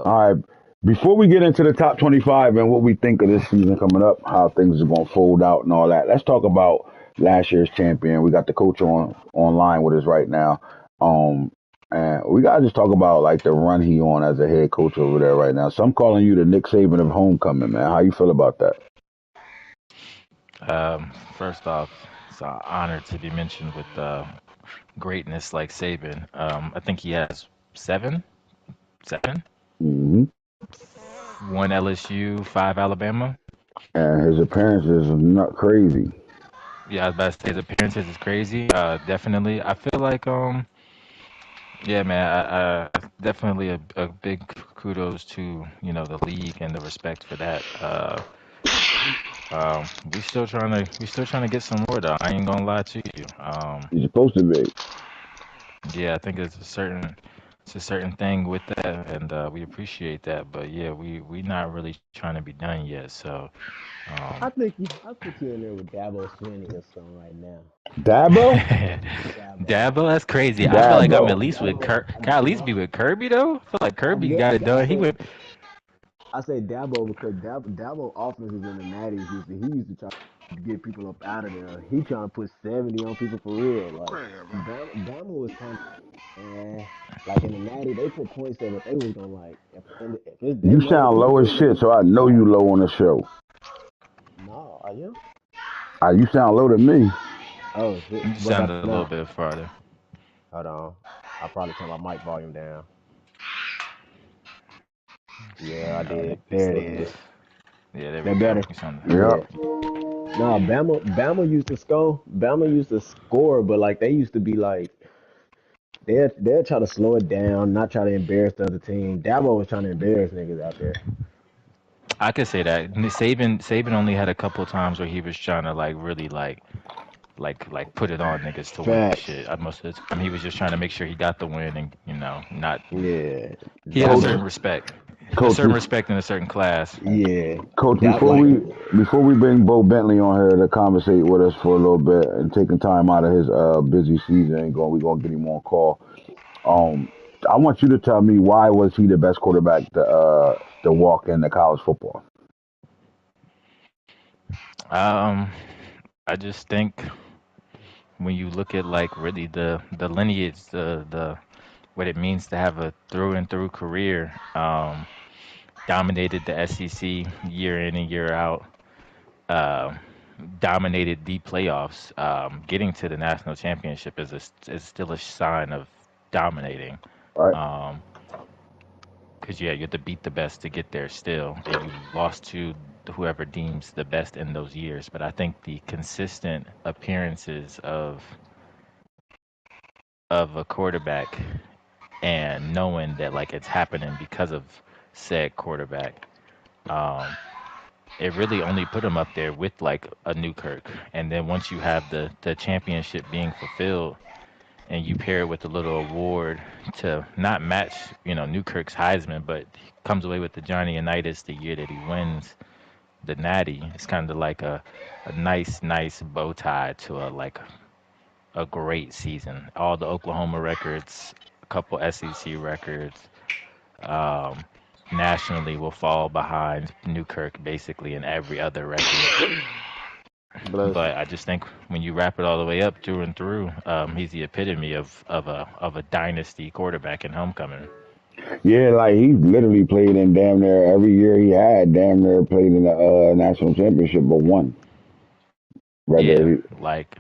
All So right. Before we get into the top 25 and what we think of this season coming up, how things are going to fold out and all that, let's talk about last year's champion. We got the coach online with us right now. And we got to just talk about like the run he on as a head coach over there right now. So I'm calling you the Nick Saban of homecoming, man. How you feel about that? First off, it's an honor to be mentioned with greatness like Saban. I think he has seven, Hmm. one LSU, five Alabama. And his appearances are not crazy. Yeah, I was about to say his appearances is crazy. Definitely. I feel like yeah, man. Definitely a big kudos to the league and the respect for that. We still trying to get some more though. I ain't gonna lie to you. He's supposed to be. Yeah, I think it's a certain thing with that, and we appreciate that. But yeah, we not really trying to be done yet. So um, I put you in there with Dabo Swinney or something right now. Dabo? Dabo. Dabo, that's crazy. I feel like I'm at Dabo. least with Can I at least be with Kirby though? I feel like Kirby got it done. He went. I say Dabo because Dabo offenses in the Natties he used to try to get people up out of there. He trying to put 70 on people for real. Like Man, bro. Bama was kind of like in the Natty they put points there, but they was gonna like if it's they You know sound low people as really shit, so I know you low on the show. no, are you? You sound low to me. Oh shit, You what about sounded a little now? bit farther. Hold on, I probably turn my mic volume down. Yeah, I No, did. it's There a it little is. bit. Yeah, there we That go. better. You sound. Yeah. Yeah. No, Bama used to score. Bama used to score, but like they used to be like they'll try to slow it down, not try to embarrass the other team. Dabo was trying to embarrass niggas out there. I could say that Saban only had a couple times where he was trying to like really like like put it on niggas to win Facts. shit. Most of the time he was just trying to make sure he got the win and not Yeah. he had a Coach, certain Dominant. respect. A coach, certain respect in a certain class. Yeah. coach. That like Before we bring Bo Bentley on here to conversate with us for a little bit and taking time out of his busy season and going, we gonna get him on call. Um, I want you to tell me why was he the best quarterback to walk into college football? Um, I just think when you look at like really the lineage, the what it means to have a through and through career, dominated the SEC year in and year out, uh, dominated the playoffs. Getting to the national championship is still a sign of dominating. Right. Um, because yeah, you have to beat the best to get there still, and you lost to whoever deems the best in those years. But I think the consistent appearances of a quarterback and knowing that like it's happening because of said quarterback, um, it really only put him up there with like a Newkirk. And then once you have the championship being fulfilled, and you pair it with a little award to not match, Newkirk's Heisman, but he comes away with the Johnny Unitas the year that he wins the Natty. It's kind of like a nice bow tie to a great season. All the Oklahoma records, a couple SEC records, um, nationally will fall behind Newkirk basically in every other record. bless you. But I just think when you wrap it all the way up through and through, he's the epitome of a dynasty quarterback in homecoming. Yeah, like he literally played in damn near every year he had. Damn near played in the national championship, but one. Whether Yeah, he, like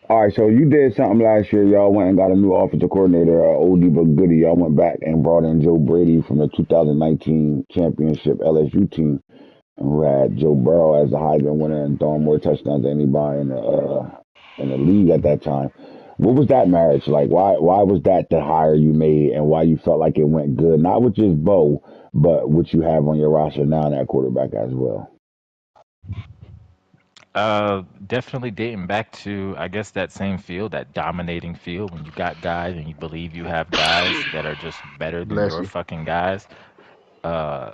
all right, so you did something last year. Y'all went and got a new offensive coordinator, oldie but goodie. Y'all went back and brought in Joe Brady from the 2019 championship LSU team, who had Joe Burrow as the Heisman winner and throwing more touchdowns than anybody in the league at that time. What was that marriage like? Why was that the hire you made, and why you felt like it went good? Not with just Bo, but what you have on your roster now, that quarterback as well. definitely dating back to I guess that same field, that dominating field when you got guys and you believe you have guys that are just better than Bless your you. fucking guys. Uh,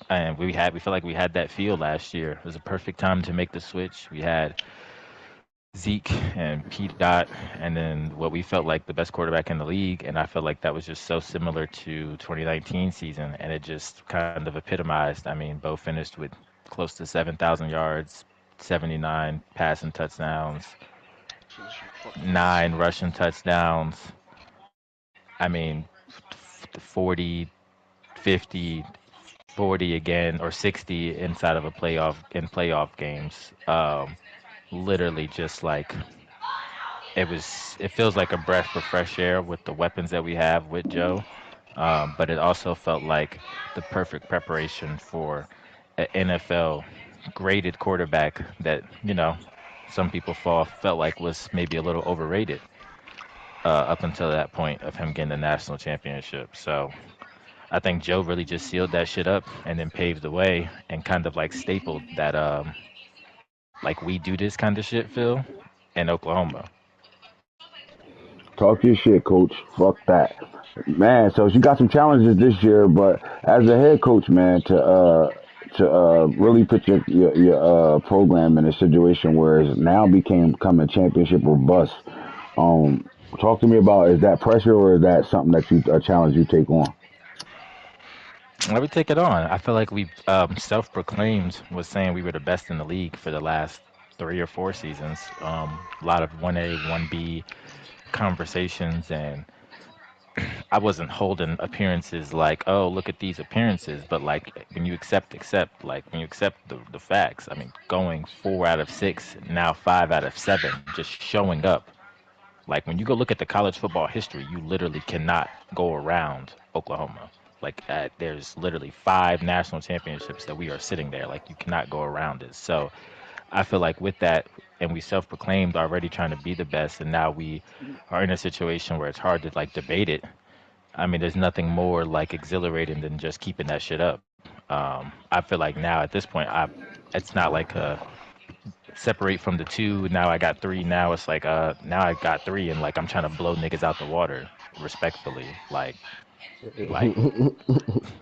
and we felt like we had that field last year. It was a perfect time to make the switch. We had Zeke and P. Dot, and then what we felt like the best quarterback in the league. And I felt like that was just so similar to 2019 season, and it just kind of epitomized. I mean, Bo finished with close to 7,000 yards, 79 passing touchdowns, Since you fucking nine insane. rushing touchdowns. I mean, 40, 50, 40 again, or 60 inside of a playoff games. Literally just like it feels like a breath of fresh air with the weapons that we have with Joe. But it also felt like the perfect preparation for an NFL graded quarterback that, some people felt like was maybe a little overrated up until that point of him getting the national championship. So I think Joe really just sealed that shit up and then paved the way and kind of like stapled that like we do this kind of shit, Phil, in Oklahoma. Talk your shit, coach. Fuck that. Man, so she got some challenges this year, but as a head coach, man, to really put your program in a situation where it's now become a championship or bust. Um, talk to me about, is that pressure or is that something that you a challenge you take on? Let me take it on. I feel like we self-proclaimed was saying we were the best in the league for the last 3 or 4 seasons. A lot of 1A, 1B conversations, and I wasn't holding appearances like, oh, look at these appearances, but like when you accept, like when you accept the facts. I mean, going 4 out of 6, now 5 out of 7, just showing up. Like when you go look at the college football history, you literally cannot go around Oklahoma. Like there's literally 5 national championships that we are sitting there. Like you cannot go around it. So I feel like with that, and we self-proclaimed already trying to be the best, and now we are in a situation where it's hard to like debate it. I mean, there's nothing more like exhilarating than just keeping that shit up. I feel like now at this point, it's not like separate from the 2. Now I got 3. Now it's like now I got 3, and like I'm trying to blow niggas out the water respectfully, like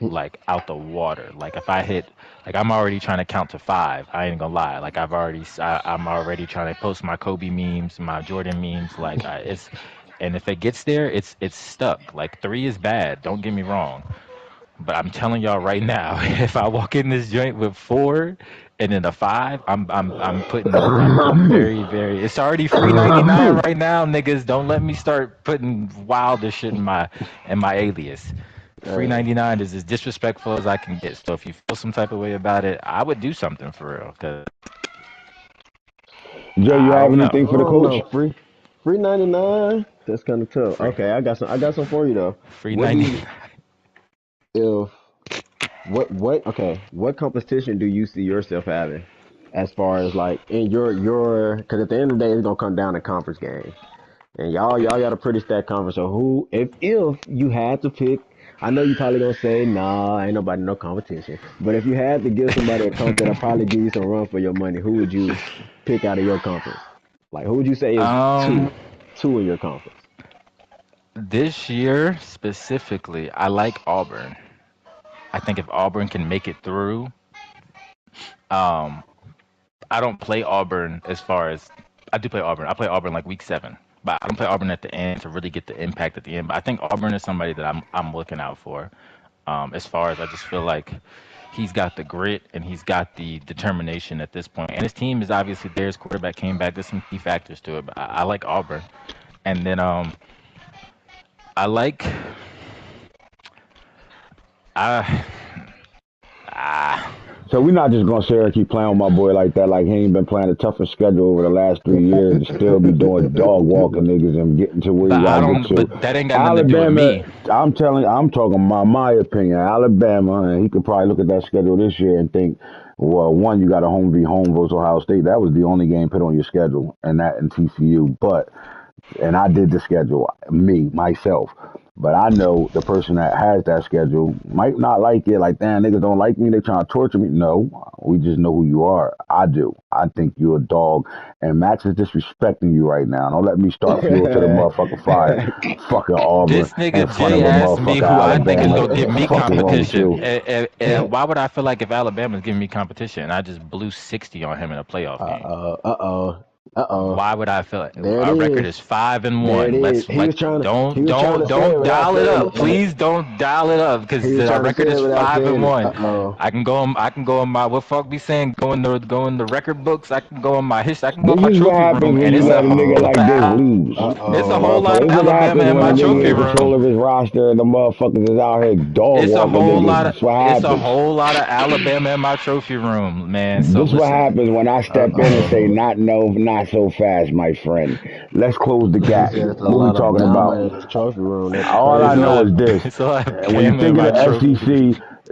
like out the water. Like if I hit, like I'm already trying to count to 5. I ain't gonna lie. Like I'm already trying to post my Kobe memes, my Jordan memes. Like it's, and if it gets there, it's stuck. Like 3 is bad. Don't get me wrong. But I'm telling y'all right now, if I walk in this joint with 4 and then a 5, I'm putting very, very. It's already free 99 right now, niggas. Don't let me start putting wilder shit in my alias. Free Hey, 99 is as disrespectful as I can get. So if you feel some type of way about it, I would do something for real. Cause Jay, you I have don't I know. anything for the don't coach? know. Free 99. That's kind of tough. Free Okay, I got some for you though. free What do 99. you if what okay? What competition do you see yourself having, as far as like in your? Because at the end of the day, it's gonna come down to conference games. And y'all got a pretty stacked conference. So who, if you had to pick, I know you probably gonna say, nah, ain't nobody no competition. But if you had to give somebody a comp that'll probably give you some run for your money, who would you pick out of your conference? Like who would you say is um, two in your conference? this year specifically, I like Auburn. I think if Auburn can make it through, um, I don't play Auburn as far as I do play Auburn. I play Auburn like week 7, but I don't play Auburn at the end to really get the impact at the end. But I think Auburn is somebody that I'm looking out for. As far as I just feel like he's got the grit and he's got the determination at this point, and his team is obviously there. His quarterback came back. There's some key factors to it, but I like Auburn, and then I like I ah. So we're not just gonna sit here and keep playing with my boy like that, like he ain't been playing a tougher schedule over the last 3 years and still be doing dog walking niggas and getting to where But you I gotta get don't. to. But that ain't got nothing to do with Alabama, me. I'm talking my opinion. Alabama, and he could probably look at that schedule this year and think, well, one, you got a home v home versus Ohio State. That was the only game put on your schedule, and that and TCU. But and I did the schedule, myself. But I know the person that has that schedule might not like it. Like, damn, niggas don't like me. They trying to torture me. No, we just know who you are. I do. I think you're a dog. And Max is disrespecting you right now. Don't let me start fuel to the motherfucking fire. Fucking Auburn This in nigga front Jay of a asked me motherfucker who I think is Alabama. gonna give me Fuck is wrong with competition. you? Why would I feel like if Alabama's giving me competition and I just blew 60 on him in a playoff game? Uh-oh. Why would I feel like There it our record is. is 5 and There it 1? is. Let's like He was trying to say it don't without dial it saying up. it. Please don't dial it up He because was our trying to say record it is without 5 and saying it. 1. Uh-oh. I can go on my what fuck be saying, go in the record books. I can go on my history. I can go This in my is what trophy happens room when and you it's a let a nigga whole Uh-oh. like this lose. it's a Uh-oh. whole lot Motherfucker, of this is what Alabama happens in when my a nigga trophy in control room. of his roster and the motherfuckers is out here dog walking niggas. This is what It's a happens. whole lot of Alabama in my trophy room, man. So This is what listen, happens when I step in and Uh-oh. say, not no, not so fast, my friend. Let's close the He gap. said it's a What we lot of talking about? Bama in his trophy room. That's All I it's a crazy. know lot is this. it's a lot of And when you Bama in think of my the trophy. SEC,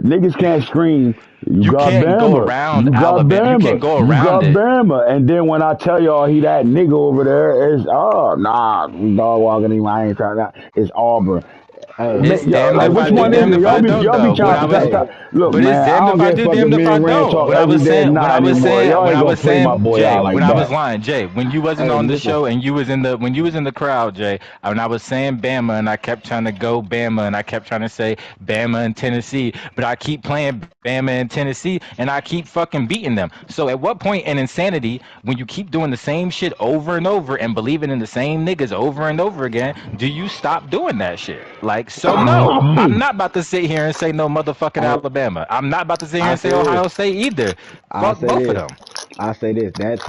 niggas can't scream, you You got can't go Bama, around you got Alabama. You can't Bama, go you around got it. Bama. And then when I tell y'all he that nigga over there, it's, oh, nah, dog walking him, I ain't trying to, it's Auburn. Hey, It's Yo, damned like if I which do, one hey, is damned it? if I don't Y'all be though. trying to hey. look, But it's man. I damned don't if I get do, fucking damned if me I and Rand don't. talk every day and When night I was anymore. saying, Y'all when ain't I gonna was play my saying, boy Jay, out when like I was that. lying, Jay, when you wasn't Hey, on the listen. show and you was in the when you was in the crowd, Jay, when I was saying Bama and I kept trying to go Bama and I kept trying to say Bama and Tennessee, but I keep playing Bama and Tennessee and I keep fucking beating them. So at what point in insanity, when you keep doing the same shit over and over and believing in the same niggas over and over again, do you stop doing that shit? Like, so no, I'm not about to sit here and say no motherfucking I Alabama. I'm not about to sit here I and say say this. Ohio State either. I Fuck say both of this. them. I say this. That's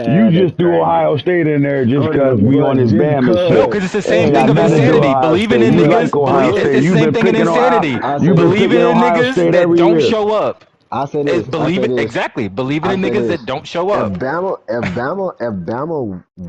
You that's just threw crazy. Ohio State in there just Oh, because we on but this just Bama No, shit. cause, because it's the It same ain't thing got of nothing to do with insanity. Ohio Believing State. in You like niggas, Ohio it's State. the You've same been thing in picking Ohio. insanity. I say You've been this. Believing picking in Ohio niggas State that every don't year. show up. I say It's this. I say believing this. exactly. Believing I in say niggas this. that don't show If up. Bama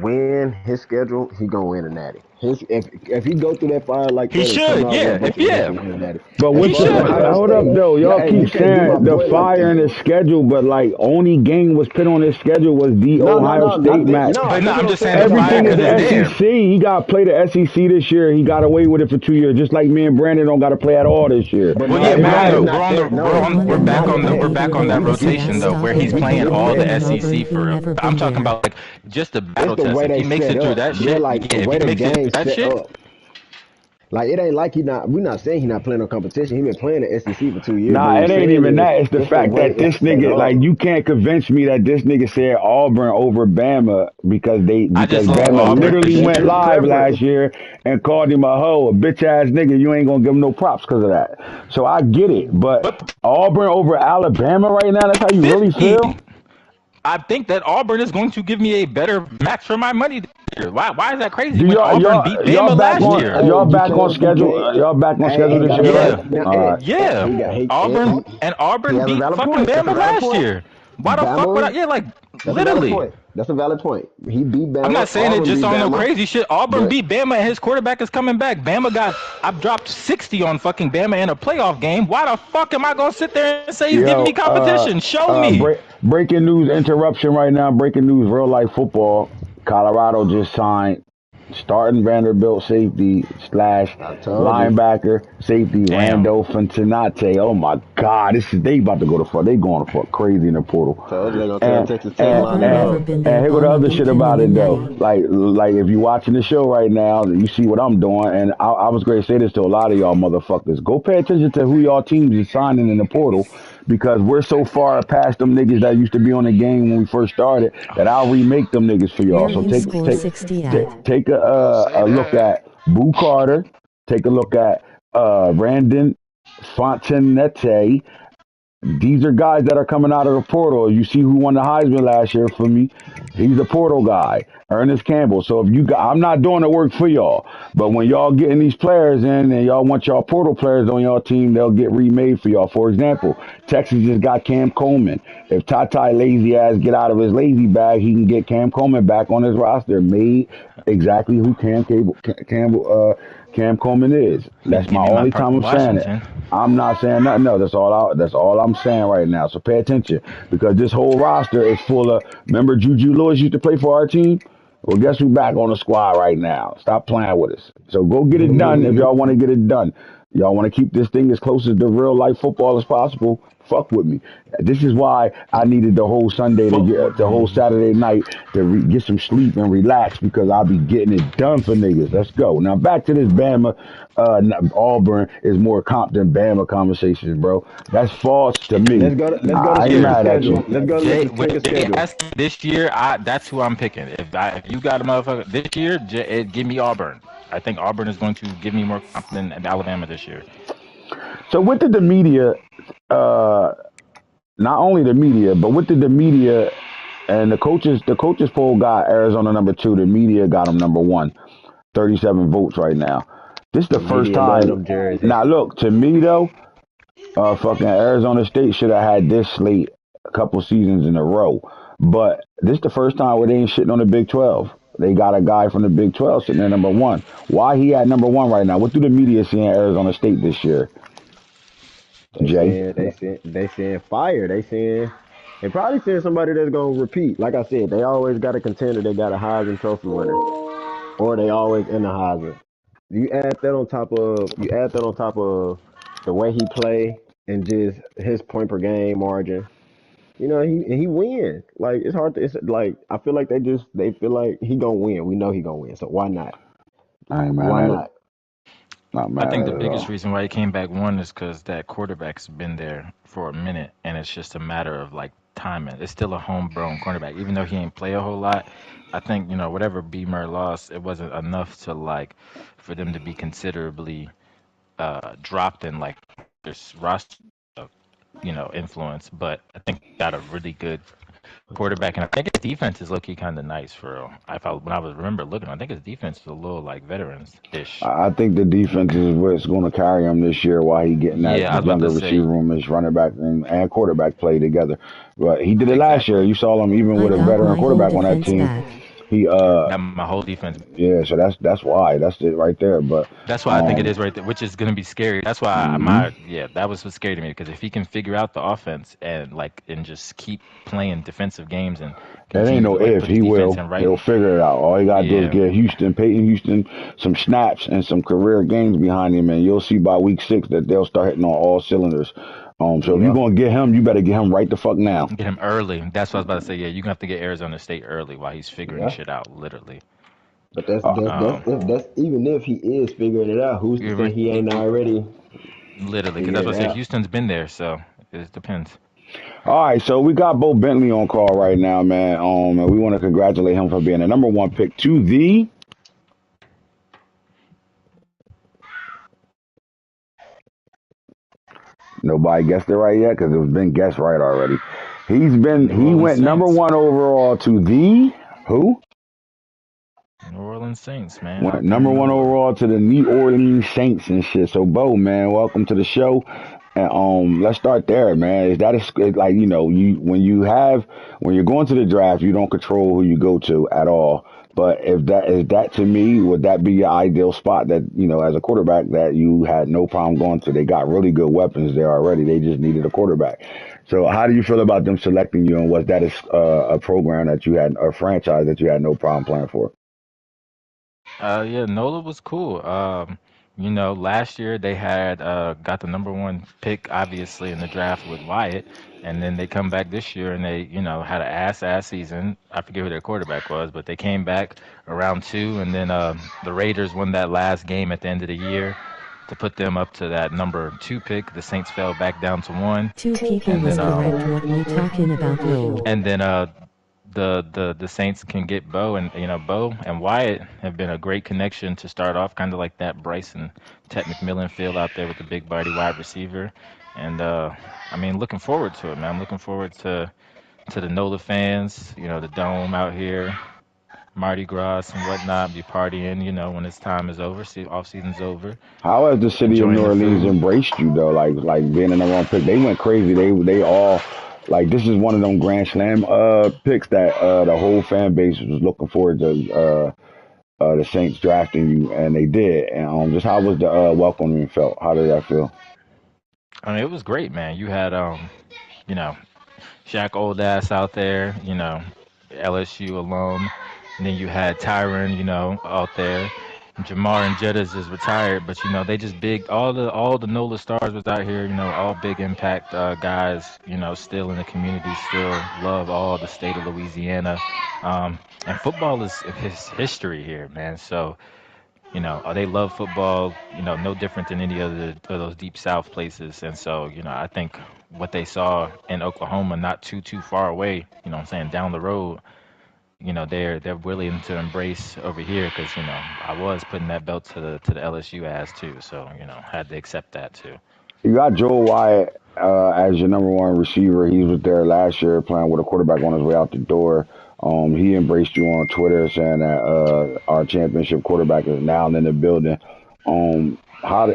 win his schedule, he gonna win a natty. If he go through that fire like He that and come should, out with a yeah. bunch If of wins, he yeah, win a natty. But As he what's far as the should. Ohio hold up State, though? yeah, Y'all hey, keep you can't do my saying the boy like fire in that. his schedule, but like only game was put on his schedule was the No, no, Ohio no, State not this. match. No, But no, this is I'm what I'm just saying. saying the That's what I'm fire Everything saying. because is it's Hey, there. SEC. He got to play the SEC this year. He got away with it for 2 years, just like me and Brandon don't got to play at all this year. but Well, no, yeah, It we're on it's the matters. we're not on the fair. we're No, on One we're and back one on of the the we're hey, back media on hey, that you can opposite keep rotation Ask though, hey, where Stopping he's hey, from the playing it's all the Spartan fair. and SEC Auburn who for. never I'm been talking there. about like just the It's battle the test. way If they he makes set it through up. that They're shit, like yeah. the If way he the makes it game through that set shit, up. Like it ain't like he not. We're not saying he not playing no competition. He been playing the SEC for 2 years. But Nah, what we're it ain't saying even is that. It's the it's the fact way that it's this set nigga, like, up. you can't convince me that this nigga said Auburn over Bama I because just love Oh, Bama Auburn that's literally this that's went year. his live preference. last year and called him a hoe, a bitch ass nigga. You ain't gonna give him no props because of that. So I get it, but But Auburn over Alabama right now, that's how you really 50. feel? I think that Auburn is going to give me a better match for my money this year. Why is that crazy Do when Auburn beat Bama last year? Hey, y'all you back on can't, you schedule? can't. Y'all back on Hey, schedule he this got a year, right? valid. Yeah. Now, All right. Yeah. he got Auburn and he Auburn has a beat valid fucking point. That's a Bama valid last point. year. Why the fuck would I? Bama, Yeah, like that's a valid literally. point. That's a valid point. He beat I'm Bama. not saying it Auburn just beat on no Bama, crazy shit. Auburn but beat Bama and his quarterback is coming back. I've dropped 60 on fucking Bama in a playoff game. Why the fuck am I gonna sit there and say he's giving me Yo, competition? Show me. breaking news interruption right now. Breaking news, real life football. Colorado just signed starting Vanderbilt safety slash I told you. linebacker safety Damn. Randall Fontenate. Oh my God, they about to go to fuck. They going to fuck crazy in the portal. Told you they gonna tell And Texas Tech and line Auburn it and never up. been there. and here go the Bama other beat shit him in about the it though. natty. Like if you watching the show right now, you see what I'm doing. And I was going to say this to a lot of y'all motherfuckers. Go pay attention to who y'all teams is signing in the portal because we're so far past them niggas that used to be on the game when we first started that I'll remake them niggas for y'all. Where So you score 60 at. take Don't say a look that. at Boo Carter. Take a look at Randon Fontenette. These are guys that are coming out of the portal. You see who won the Heisman last year for me. He's a portal guy, Ernest Campbell. So if you got, I'm not doing the work for y'all, but when y'all getting these players in and y'all want y'all portal players on y'all team, they'll get remade for y'all. For example, Texas just got Cam Coleman. If Ty lazy ass get out of his lazy bag, he can get Cam Coleman back on his roster, made exactly who Cam Coleman is. That's my Give me my only part time in I'm saying it. Washington. I'm not saying nothing. No, that's all I'm saying right now. So pay attention because this whole roster is full of. Remember, Juju Lewis used to play for our team. Well, guess who's back on the squad right now? Stop playing with us. So go get it done if y'all want to get it done. Y'all want to keep this thing as close as the real life football as possible. Fuck with me. This is why I needed the whole Sunday to Fuck get with the whole me. Saturday night to get some sleep and relax because I'll be getting it done for niggas. Let's go. Now back to this Bama, Auburn is more comp than Bama conversations, bro. That's false to me. Let's go to I ain't Here, strength of mad at schedule. you. Let's go to Jay. the When strength of they schedule. ask this year, that's who I'm picking. If you got a motherfucker this year, give me Auburn. I think Auburn is going to give me more confidence than Alabama this year. So what did the media, uh, not only the media, but what did the media and the coaches poll got Arizona number two. The media got them number one. 37 votes right now. This is the The first media love time. them jerseys. Now look, to me though, fucking Arizona State should have had this slate a couple seasons in a row. But this is the first time where they ain't shitting on the Big 12. They got a guy from the Big 12 sitting there number one. Why he at number one right now? What do the media see in Arizona State this year, Jay? They saying fire. They probably saying somebody that's gonna repeat. Like I said, they always got a contender. They got a Heisman Trophy winner, or they always in the Heisman. You add that on top of the way he play and just his point per game margin. You know, he win. Like it's hard to. It's like I feel like they feel like he gonna win. We know he gonna win. So why not? I ain't mad Why at it. not? Not I mad think at the it at biggest all. reason why he came back one is because that quarterback's been there for a minute, and it's just a matter of like timing. It's still a homegrown cornerback, even though he ain't play a whole lot. I think whatever Beamer lost, it wasn't enough to like for them to be considerably dropped in like this roster, influence. But I think he got a really good quarterback, and I think his defense is low key kind of nice for real. When I was remember looking, I think his defense is a little like veterans ish. I think the defense is what's going to carry him this year while he getting that Yeah, I was about younger to receiver say room, his running back and quarterback play together. But he did it last year. exactly. You saw him even I with a got veteran my whole quarterback on that defense team. back. He That my whole defense. yeah, so that's why. That's it right there. But That's why I think it um is right there, which is going to be scary. That's why mhm. that was what scared me because if he can figure out the offense and just keep playing defensive games and It ain't continue no to like if. put his He defense will. in right, He'll figure it out. All he gotta do is yeah, get Peyton Houston, some snaps and some career games behind him, and you'll see by week 6 that they'll start hitting on all cylinders. So if you're Yeah. gonna get him, you better get him right the fuck now. get him early. That's what I was about to say. Yeah, you're gonna have to get Arizona State early while he's figuring Yeah. shit out, literally. But that's Uh, that's that's Um, if that's even if he is figuring it out, who's to you say re- he ain't already literally, because that's figured what it I say. out? Houston's been there, so it depends. all right, so we got Bo Bentley on call right now, man. And we want to congratulate him for being the number one pick to the. Nobody guessed it right yet because it's been guessed right already. New He Orleans went number Saints. one overall to the who? New Orleans Saints, man, Went out there number in one nowhere. overall to the New Orleans Saints and shit. So, Bo, man, welcome to the show. And let's start there, man. Is that like you when you're going to the draft, you don't control who you go to at all. But if that is that to me, would that be your ideal spot that as a quarterback that you had no problem going to? They got really good weapons there already. They just needed a quarterback. So, how do you feel about them selecting you? And was that a program that you had, a franchise that you had no problem playing for? Yeah, Nola was cool. Last year they had got the number one pick, obviously, in the draft with Wyatt, and then they come back this year and they, had an ass season. I forget who their quarterback was, but they came back around two, and then the Raiders won that last game at the end of the year to put them up to that number two pick. The Saints fell back down to one, Two people and was then correct. What we talking about, lol. and then the Saints can get Bo, and Bo and Wyatt have been a great connection to start off, kind of like that Bryce and Ted McMillan feel out there with the big body wide receiver. And I mean, looking forward to it, man. I'm looking forward to the NOLA fans, the dome out here, Mardi Gras and whatnot, be partying, when its time is over, see off season's over, How has the city of enjoying New the Orleans food. embraced you though? Like being in the wrong pick. They went crazy. They all like this is one of them Grand Slam picks that the whole fan base was looking forward to the Saints drafting you, and they did. And just how was the welcoming felt? How did that feel? I mean, it was great, man. You had you know, Shaq old ass out there, LSU alum. And then you had Tyron, out there. Jamar and Jettas is retired, but they just big. All the NOLA stars was out here, all big impact guys, still in the community, still love all the state of Louisiana. And football is his history here, man. So they love football, no different than any other of those deep South places. And so, I think what they saw in Oklahoma, not too far away, what I'm saying, down the road, they're willing to embrace over here because, I was putting that belt to the LSU ass too. So, had to accept that too. You got Joel Wyatt as your number one receiver. He was there last year playing with a quarterback on his way out the door. He embraced you on Twitter saying that our championship quarterback is now in the building. How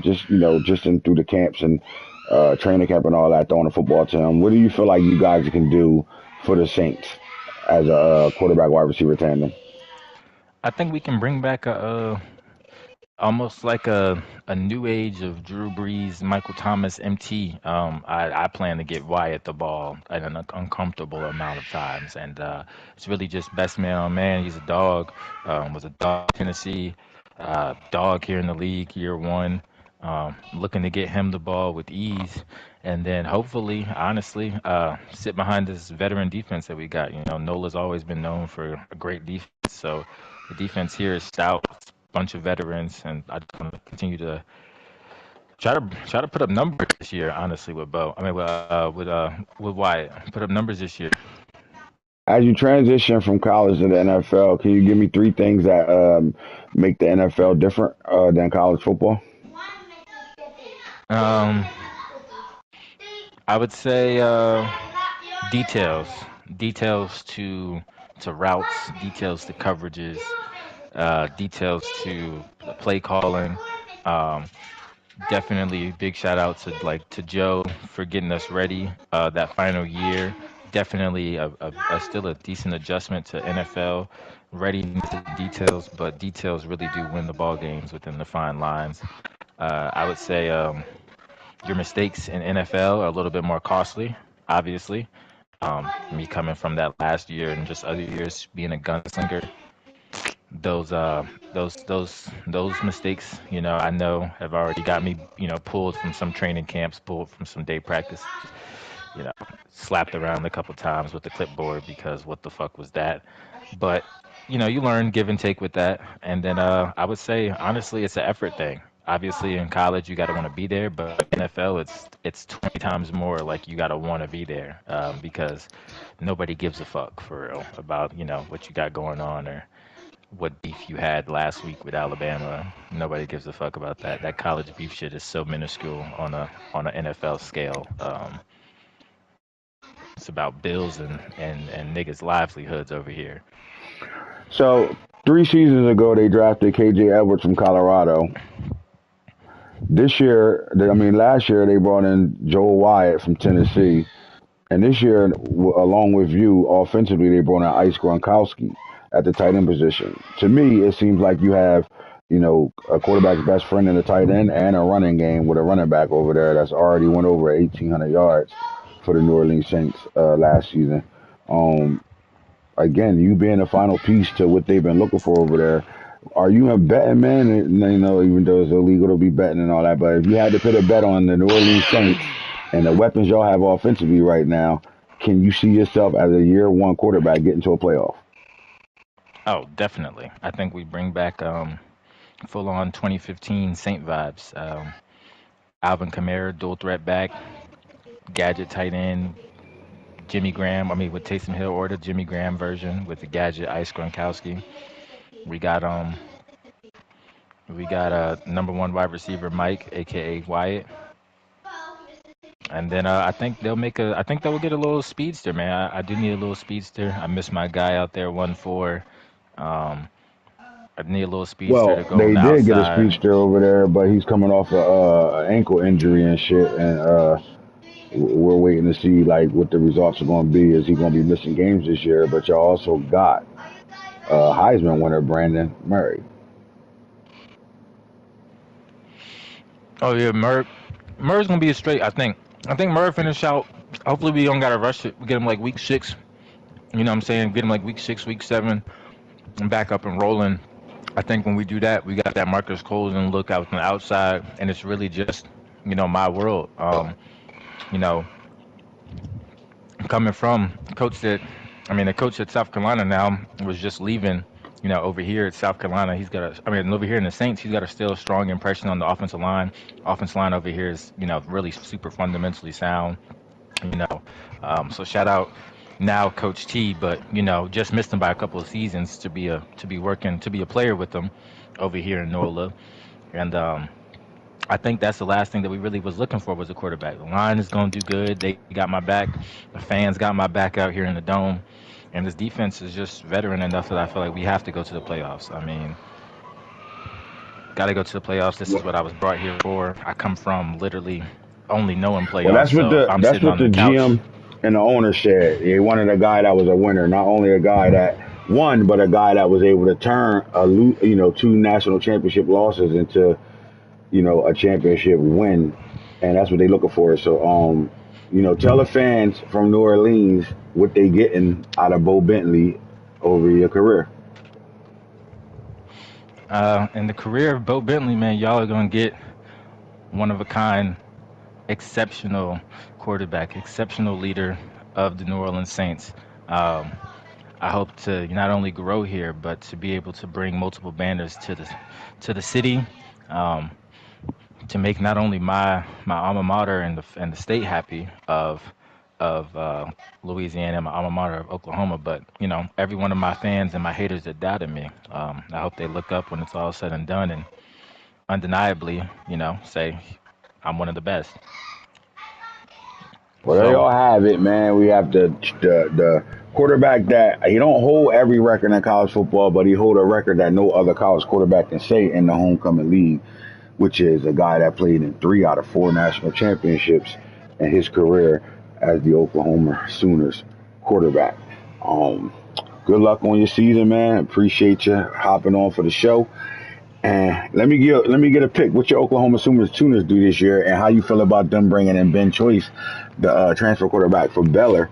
just in through the camps and training camp and all that, throwing the football to him. What do you feel like you guys can do for the Saints as a quarterback wide receiver tandem? I think we can bring back almost like a new age of Drew Brees, Michael Thomas, MT. I plan to get Wyatt the ball at an uncomfortable amount of times, and it's really just best man on man. He's a dog. Was a dog in Tennessee, dog here in the league year one. Looking to get him the ball with ease, and then hopefully, honestly, sit behind this veteran defense that we got. Nola's always been known for a great defense, so the defense here is stout, bunch of veterans, and I just want to continue to try to put up numbers this year. Honestly, with Bo, I mean, with Wyatt, put up numbers this year. As you transition from college to the NFL, can you give me three things that make the NFL different than college football? Um, I would say details, details to routes, details to coverages, details to the play calling. Um, Definitely big shout out to Joe for getting us ready that final year. definitely still a decent adjustment to NFL. Readiness to details, but details really do win the ball games within the fine lines. I would say your mistakes in NFL are a little bit more costly, obviously. Me coming from that last year and just other years being a gunslinger, those those mistakes, I know have already got me, pulled from some training camps, pulled from some day practice, you know, slapped around a couple times with the clipboard because what the fuck was that? But you learn give and take with that, and then I would say honestly, it's an effort thing. Obviously, in college you got to want to be there, but NFL it's 20 times more like you got to want to be there because nobody gives a fuck for real about what you got going on or what beef you had last week with Alabama. Nobody gives a fuck about that. That college beef shit is so minuscule on an NFL scale. It's about bills and niggas' livelihoods over here. So 3 seasons ago, they drafted KJ Edwards from Colorado. This year, last year they brought in Joel Wyatt from Tennessee, and this year, along with you, offensively they brought in Ice Gronkowski at the tight end position. To me, it seems like you have, a quarterback's best friend in the tight end and a running game with a running back over there that's already went over 1,800 yards for the New Orleans Saints last season. Again, you being the final piece to what they've been looking for over there. Are you a betting man? Even though it's illegal to be betting and all that, but if you had to put a bet on the New Orleans Saints and the weapons y'all have offensively right now, can you see yourself as a year one quarterback getting to a playoff? Oh, definitely. I think we bring back full on 2015 Saint vibes. Alvin Kamara, dual threat back, gadget tight end, Jimmy Graham. I mean, with Taysom Hill or the Jimmy Graham version with the gadget Ice Gronkowski. We got number one wide receiver Mike, aka Wyatt, and then I think I think they'll get a little speedster, man. I do need a little speedster. I miss my guy out there 1-4. I need a little speedster to Well, go on they the did get a outside. speedster over there, but he's coming off a ankle injury and shit, and we're waiting to see like what the results are going to be. Is he going to be missing games this year? But y'all also got Heisman winner Brandon Murray. Oh yeah, Murray's gonna be a straight. I think Murray finish out. Hopefully we don't gotta rush it. We get him like week 6. You know what I'm saying? Get him like week 6, week 7, and back up and rolling. I think when we do that, we got that Marcus Coleman look out from the outside, and it's really just my world. You know, coming from the coach at South Carolina now was just leaving. Over here at South Carolina, over here in the Saints, he's got a still strong impression on the offensive line. Offensive line over here is, really super fundamentally sound. You know, so shout out now Coach T, but just missed him by a couple of seasons to be a player with them over here in NOLA, and I think that's the last thing that we really was looking for was a quarterback. The line is going to do good. They got my back. The fans got my back out here in the dome. And this defense is just veteran enough that I feel like we have to go to the playoffs. I mean, got to go to the playoffs. This is what I was brought here for. I come from literally only knowing Well, playoffs. So if I'm that's sitting what on the the couch, GM and the owner said. They wanted a guy that was a winner, not only a guy that won, but a guy that was able to turn two national championship losses into a championship win, and that's what they looking for. So, tell the fans from New Orleans what they getting out of Bo Bentley over your career. in the career of Bo Bentley, man, y'all are going to get one of a kind, exceptional quarterback, exceptional leader of the New Orleans Saints. Um, I hope to not only grow here, but to be able to bring multiple banners to the city, um, to make not only my alma mater and the state happy of Louisiana, my alma mater of Oklahoma, but every one of my fans and my haters that doubted me. I hope they look up when it's all said and done and undeniably, say I'm one of the best. Well, there So y'all have it, man. We have the quarterback that he don't hold every record in college football, but he hold a record that no other college quarterback can say in the homecoming league, which is a guy that played in 3 out of 4 national championships in his career as the Oklahoma Sooners. quarterback. Um, Good luck on your season, man. Appreciate you hopping on for the show. And let me get a pick. What your Oklahoma Sooners do this year, and how you feel about them bringing in Ben Choice, the transfer quarterback from Baylor,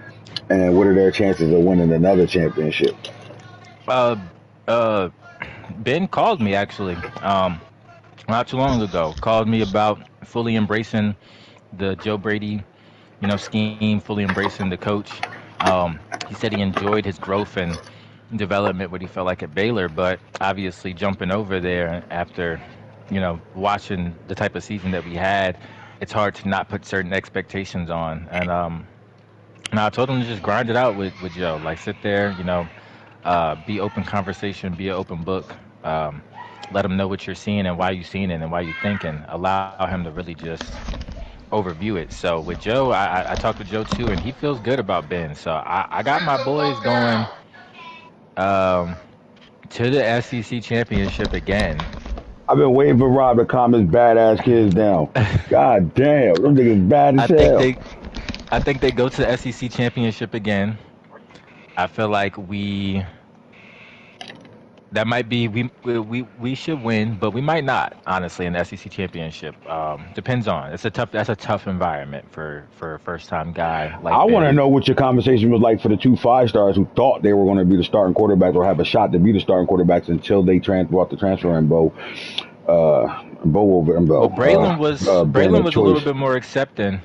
and what are their chances of winning another championship? Uh, uh, Ben called me actually, not too long ago. Called me about fully embracing the Joe Brady, scheme, fully embracing the coach. He said he enjoyed his growth and development, what he felt like at Baylor, but obviously jumping over there after, watching the type of season that we had, it's hard to not put certain expectations on. And I told him to just grind it out with Joe. Like sit there, be open conversation, be an open book. Um, Let him know what you're seeing and why you're seeing it and why you're thinking. Allow him to really just overview it. So with Joe, I talked to Joe too, and he feels good about Ben. So I got my boys going um, to the SEC championship again. I've been waiting for Rob to calm his badass kids down. God damn, them niggas bad as I think hell. they, I think they go to the SEC championship again. I feel like that might be we should win, but we might not. Honestly, in the SEC championship, depends on. That's a tough environment for a first time guy I like want to Ben. know what your conversation was like for the two 5 stars who thought they were going to be the starting quarterbacks or have a shot to be the starting quarterbacks until they brought the transfer in Bo over and Well, Ben Braylon of was a little choice. bit more accepting.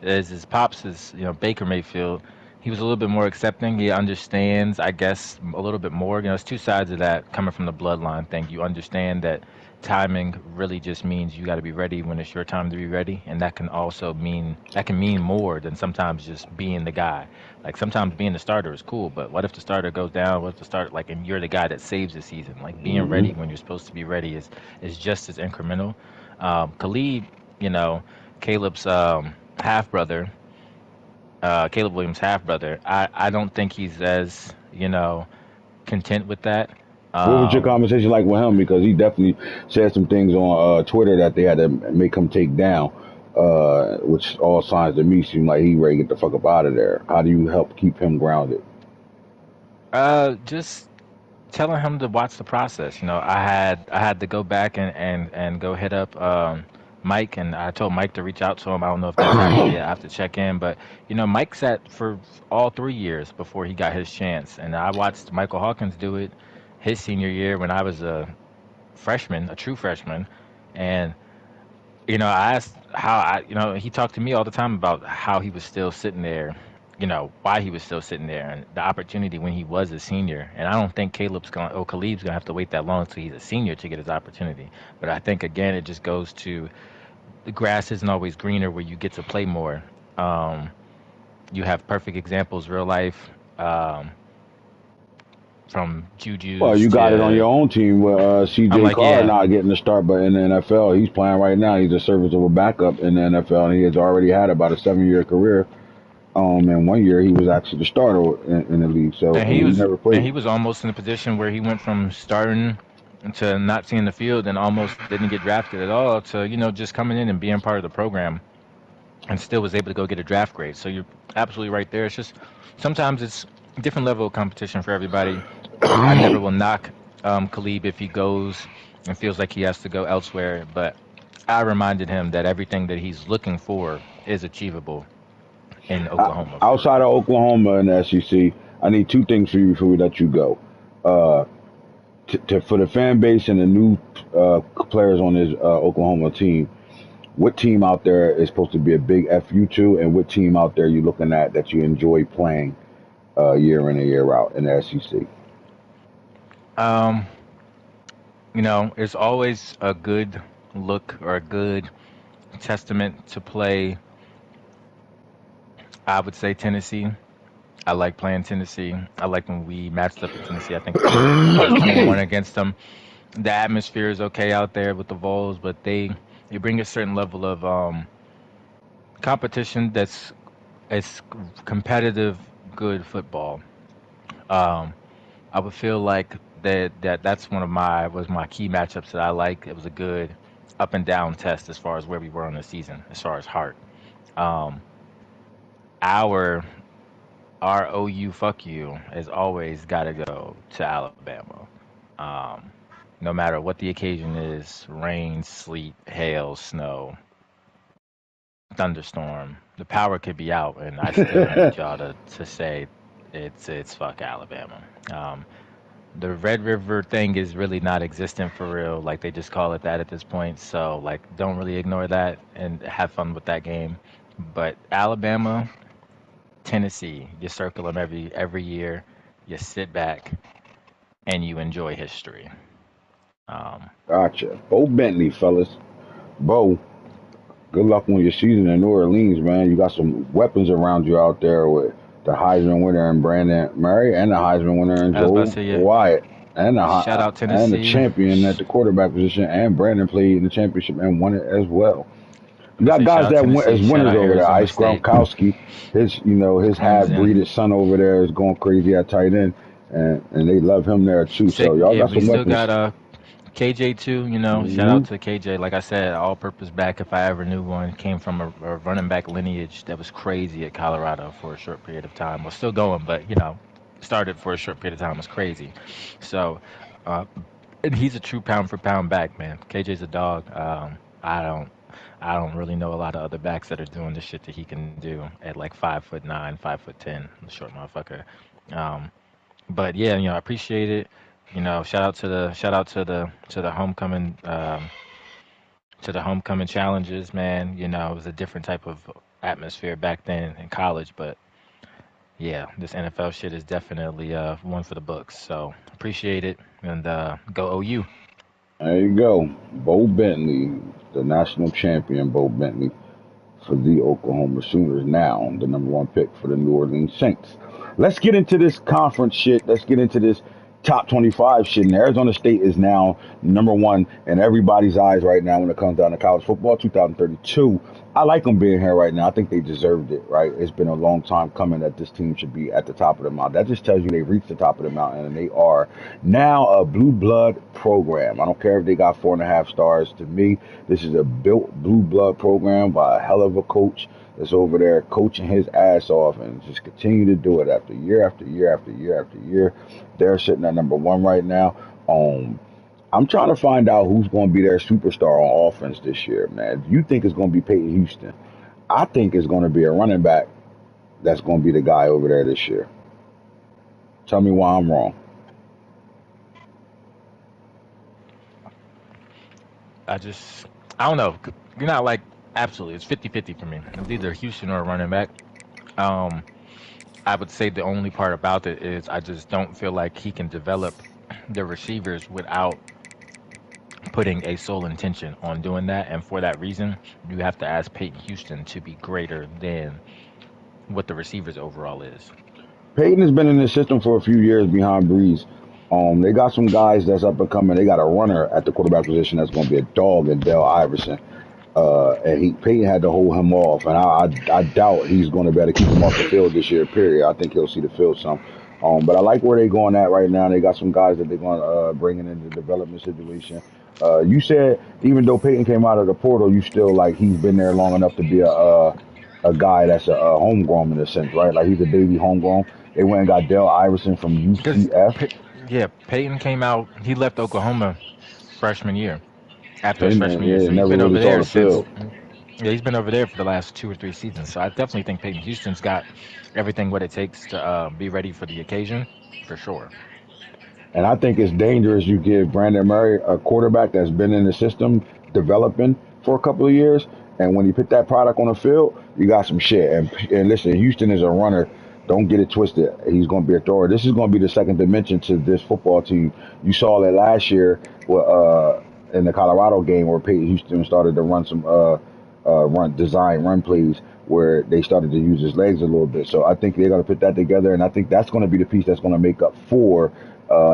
As his pops is Baker Mayfield. He was a little bit more accepting. He understands, I guess, a little bit more. It's two sides of that coming from the bloodline thing. You understand that timing really just means you got to be ready when it's your time to be ready, and that can mean more than sometimes just being the guy. Like sometimes being the starter is cool, but what if the starter goes down? What if the starter and you're the guy that saves the season? Like being ready when you're supposed to be ready is just as incremental. Khalid, you know, Caleb's half brother, Caleb Williams' half brother. I don't think he's as content with that. What was your Um, conversation like with him? Because he definitely said some things on Twitter that they had to make him take down, which all signs to me seem like he ready to get the fuck up out of there. How do you help keep him grounded? just telling him to watch the process. I had to go back and go hit up Mike, and I told Mike to reach out to him. I don't know if that's happened yet. I have to check in, but Mike sat for all 3 years before he got his chance, and I watched Michael Hawkins do it his senior year when I was a freshman, a true freshman, and I asked he talked to me all the time about how he was still sitting there, why he was still sitting there and the opportunity when he was a senior. And I don't think Khalib's gonna have to wait that long until he's a senior to get his opportunity. But I think again, it just goes to the grass isn't always greener where you get to play more. Um, you have perfect examples, real life, um, from Well, Juju's you got it on to your own team with I'm C.J. like, Carr yeah, not getting the start, but in the NFL, he's playing right now. He's a serviceable backup in the NFL, and he has already had about a 7 year career. And 1 year he was actually the starter in the league, so and and he he was never and played. he was almost in a position where he went from starting to not seeing the field and almost didn't get drafted at all to just coming in and being part of the program and still was able to go get a draft grade. So you're absolutely right there. It's just sometimes it's a different level of competition for everybody. I never will knock Khalib if he goes and feels like he has to go elsewhere, but I reminded him that everything that he's looking for is achievable in Oklahoma for Outside of Oklahoma and the SEC, I need two things for you before we let you go. Uh, for the fan base and the new players on this Oklahoma team, what team out there is supposed to be a big FU to, and what team out there you looking at that you enjoy playing year in and year out in the SEC? um it's always a good look or a good testament to play. I would say Tennessee. I like playing Tennessee. I like when we matched up with Tennessee. I think we won one against them. The atmosphere is okay out there with the Vols, but they bring a certain level of competition that's it's competitive, good football. Um, I would feel like that's one of my key matchups that I like. It was a good up and down test as far as where we were on the season, as far as heart. Um, our ROU fuck you has always got to go to Alabama. Um, no matter what the occasion is, rain, sleet, hail, snow, thunderstorm, the power could be out, and I still need y'all to say it's fuck Alabama. Um, the Red River thing is really not existent for real. Like they just call it that at this point. So like, don't really ignore that and have fun with that game. But Alabama, Tennessee, you circle them every year. You sit back and you enjoy history. Um, Gotcha. Bo Bentley, fellas. Bo, good luck on your season in New Orleans, man. You got some weapons around you out there with the Heisman winner and Brandon Murray and the Heisman winner and I was about to Joe say, yeah, Wyatt and shout out and the Tennessee. champion at the quarterback position, and Brandon played in the championship and won it as well. You Let's got say shout guys out that win Tennessee. as Shout winners out over there. Arizona Ice State. Gronkowski, his half Clemson. breeded son over there is going crazy at tight end, and they love him there too. So y'all Yeah, got we some still weapons. got KJ too. You know, shout Hmm. out to KJ. Like I said, all-purpose back if I ever knew one. Came from a running back lineage that was crazy at Colorado for a short period of time. Was still going, but started for a short period of time was crazy. So, uh, and he's a true pound for pound back, man. KJ's a dog. I don't. I don't really know a lot of other backs that are doing the shit that he can do at like 5'9", 5'10", short motherfucker. Um, but yeah, I appreciate it. Shout out to the homecoming challenges, man. It was a different type of atmosphere back then in college, but yeah, this NFL shit is definitely one for the books. So appreciate it and go OU. There you go, Bo Bentley, the national champion, Bo Bentley, for the Oklahoma Sooners, now the number one pick for the New Orleans Saints. Let's get into this conference shit. Let's get into this top 25 shit. And Arizona State is now number one in everybody's eyes right now when it comes down to college football 2032. I like them being here right now. I think they deserved it, right? It's been a long time coming that this team should be at the top of the mountain. That just tells you they reached the top of the mountain and they are now a blue blood program. I don't care if they got 4.5 stars. To me, this is a built blue blood program by a hell of a coach that's over there coaching his ass off and just continue to do it after year after year after year after year. They're sitting at number one right now. I'm trying to find out who's going to be their superstar on offense this year, man. You think it's going to be Peyton Houston? I think it's going to be a running back that's going to be the guy over there this year. Tell me why I'm wrong. I don't know. You're not like absolutely. It's 50-50 for me. It's either Houston or a running back. Um, I would say the only part about it is I just don't feel like he can develop the receivers without putting a sole intention on doing that. And for that reason, you have to ask Peyton Houston to be greater than what the receivers overall is. Peyton has been in the system for a few years behind Breeze. They got some guys that's up and coming. They got a runner at the quarterback position that's going to be a dog in Dale Iverson. And Peyton had to hold him off, and I doubt he's going to be able to keep him off the field this year. Period. I think he'll see the field some. But I like where they're going at right now. They got some guys that they're going to bring in the development situation. You said even though Peyton came out of the portal, you still like he's been there long enough to be a guy that's a homegrown in a sense, right? Like he's a baby homegrown. They went and got Dale Iverson from Because, UCF. yeah, Peyton came out, he left Oklahoma freshman year, after his And freshman year. yeah, So he's never been really over saw there the since, field. yeah, he's been over there for the last 2 or 3 seasons. So I definitely think Peyton Houston's got everything what it takes to be ready for the occasion, for sure. And I think it's dangerous you give Brandon Murray a quarterback that's been in the system developing for a couple of years. And when you put that product on the field, you got some shit. And listen, Houston is a runner. Don't get it twisted. He's going to be a thrower. This is going to be the second dimension to this football team. You saw it last year in the Colorado game where Peyton Houston started to run some run plays where they started to use his legs a little bit. So I think they're going to put that together, and I think that's going to be the piece that's going to make up for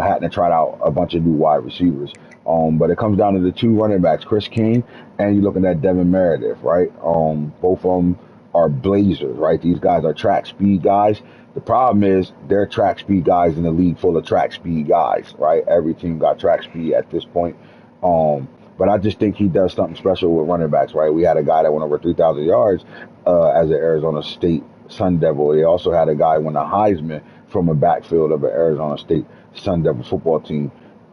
having to try out a bunch of new wide receivers. But it comes down to the two running backs, Chris King, and you're looking at Devin Meredith, right? Both of them are blazers, right? These guys are track speed guys. The problem is they're track speed guys in a league full of track speed guys, right? Every team got track speed at this point. But I just think he does something special with running backs, right? We had a guy that went over 3,000 yards as an Arizona State Sun Devil. They also had a guy win a Heisman from a backfield of an Arizona State Sun Devil football team.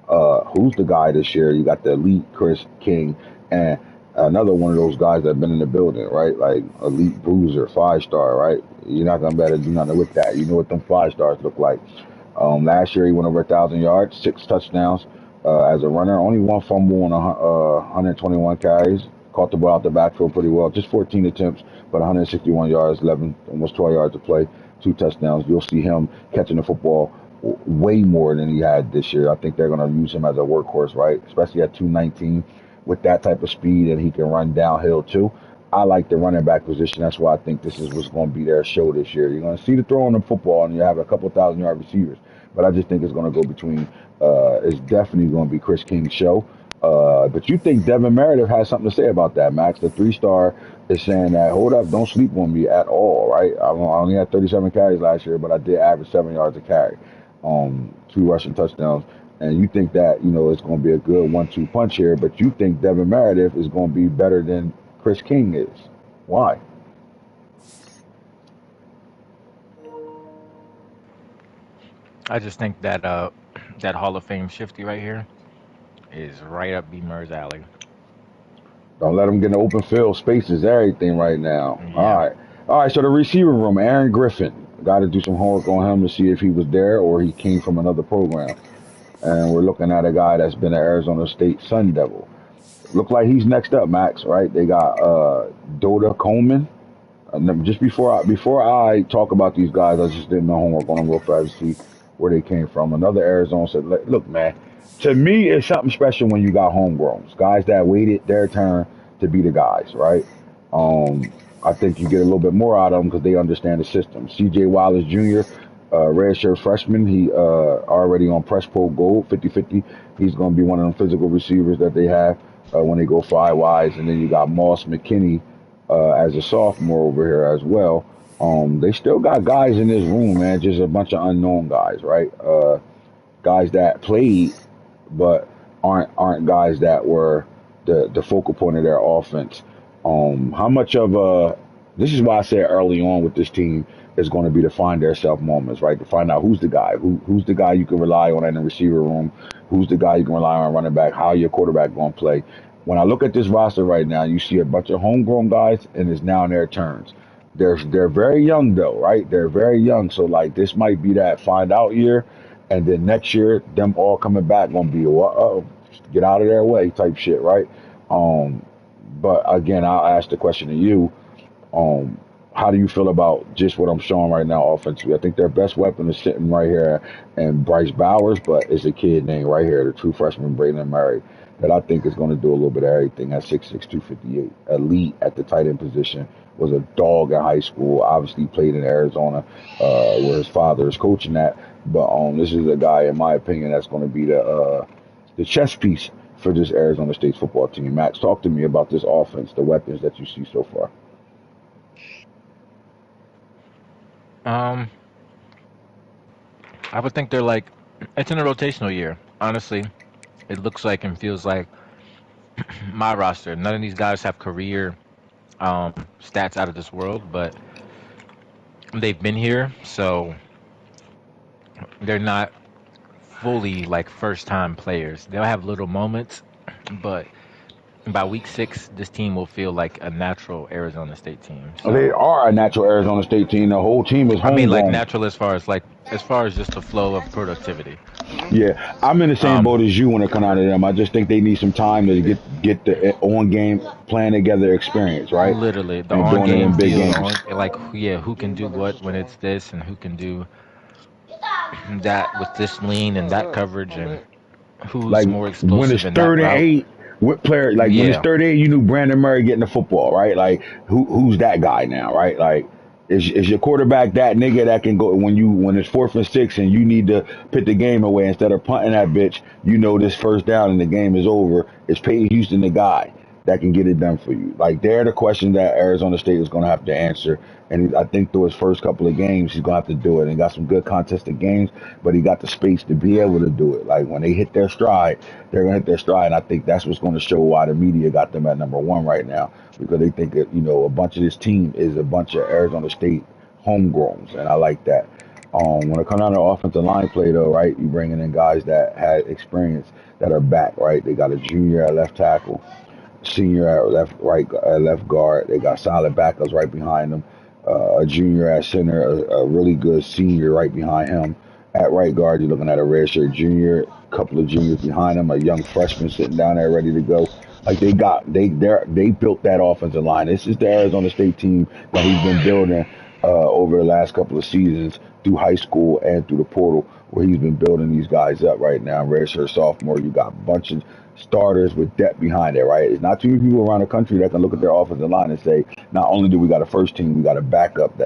Who's the guy this year? You got the elite Chris King and another one of those guys that been in the building, right? Like elite bruiser, 5-star, right? You're not gonna be able to do nothing with that. You know what them 5-stars look like. Last year he went over 1,000 yards, 6 touchdowns as a runner, only one fumble on 121 carries. Caught the ball out the backfield pretty well, just 14 attempts, but 161 yards, 11, almost 12 yards to play, 2 touchdowns. You'll see him catching the football way more than he had this year. I think they're going to use him as a workhorse, right? Especially at 219 with that type of speed, and he can run downhill too. I like the running back position. That's why I think this is what's going to be their show this year. You're going to see the throwing of football, and you have a couple 1,000-yard receivers. But I just think it's going to go between. It's definitely going to be Chris King's show. But you think Devin Meredith has something to say about that, Max? The 3-star is saying that, hold up, don't sleep on me at all, right? I only had 37 carries last year, but I did average 7 yards a carry, 2 rushing touchdowns. And you think that, it's going to be a good 1-2 punch here, but you think Devin Meredith is going to be better than Chris King is. Why? I just think that that Hall of Fame shifty right here is right up B. Murray's alley. Don't let him get in the open field. Space is everything right now. All Yeah. right. All right, so the receiver room, Aaron Griffin. Got to do some homework on him to see if he was there or he came from another program. And we're looking at a guy that's been an Arizona State Sun Devil. Look like he's next up, Max, right? They got Doda Coleman. Just before I talk about these guys, I just did my homework on them real fast to see where they came from. Another Arizona said, "Look, man, to me, it's something special when you got homegrowns, guys that waited their turn to be the guys, right? I think you get a little bit more out of them because they understand the system. C.J. Wallace Jr., redshirt freshman, he already on Press Pro Gold, 50-50. He's going to be one of them physical receivers that they have when they go 5 wides. And then you got Moss McKinney as a sophomore over here as well. They still got guys in this room, man, just a bunch of unknown guys, right? Guys that played but aren't guys that were the focal point of their offense. How much of this is why I said early on with this team is going to be to find their self moments, right? To find out who's the guy, who's the guy you can rely on in the receiver room, who's the guy you can rely on running back, how your quarterback going to play. When I look at this roster right now, you see a bunch of homegrown guys, and it's now their turns. They're very young though, right? They're very young, so like this might be that find out year, and then next year them all coming back gonna be get out of their way type shit, right? But again, I'll ask the question to you. How do you feel about just what I'm showing right now offensively? I think their best weapon is sitting right here and Bryce Bowers, but it's a kid named right here, the true freshman Braylon Murray, that I think is going to do a little bit of everything at 6'6", 258. Elite at the tight end position, was a dog in high school, obviously played in Arizona where his father is coaching at. But this is a guy, in my opinion, that's going to be the chess piece for this Arizona State football team. Max, talk to me about this offense, the weapons that you see so far. I would think they're like, it's in a rotational year. Honestly, it looks like and feels like my roster. None of these guys have career stats out of this world, but they've been here, so they're not fully like first time players. They'll have little moments, but by week 6, this team will feel like a natural Arizona State team. So, They are a natural Arizona State team. The whole team is I mean, like homegrown. natural as far as just the flow of productivity. Yeah, I'm in the same boat Um, as you when it comes out of them. I just think they need some time to get the on game playing together experience, right? Literally, the And on doing it game in big feel, games. like yeah, who can do what when it's this, and who can do that with this lean and that coverage, and who's Like more when explosive it's in that third and route. 8, what player? Like when it's Yeah, 3rd and 8, you knew Brandon Murray getting the football, right? Like who's that guy now, right? Like is your quarterback that nigga that can go when it's 4th and 6 and you need to put the game away instead of punting that bitch? You know this first down and the game is over. Is Peyton Houston the guy that can get it done for you? Like they're the question that Arizona State is going to have to answer. And I think through his first couple of games, he's going to have to do it. And got some good contested games, but he got the space to be able to do it. Like when they hit their stride, they're going to hit their stride. And I think that's what's going to show why the media got them at number 1 right now, because they think that, a bunch of this team is a bunch of Arizona State homegrowns, and I like that. When it comes down to offensive line play, though, right, you bringing in guys that had experience that are back, right? They got a junior at left tackle, senior at left guard. They got solid backups right behind them. A junior at center, a really good senior right behind him. At right guard, you're looking at a redshirt junior, a couple of juniors behind him, a young freshman sitting down there ready to go. Like they built that offensive line. This is the Arizona State team that he's been building over the last couple of seasons through high school and through the portal, where he's been building these guys up right now. Redshirt sophomore, you got a bunch of starters with depth behind it, right? It's not too many people around the country that can look at their offensive line and say, not only do we got a first team, we got a backup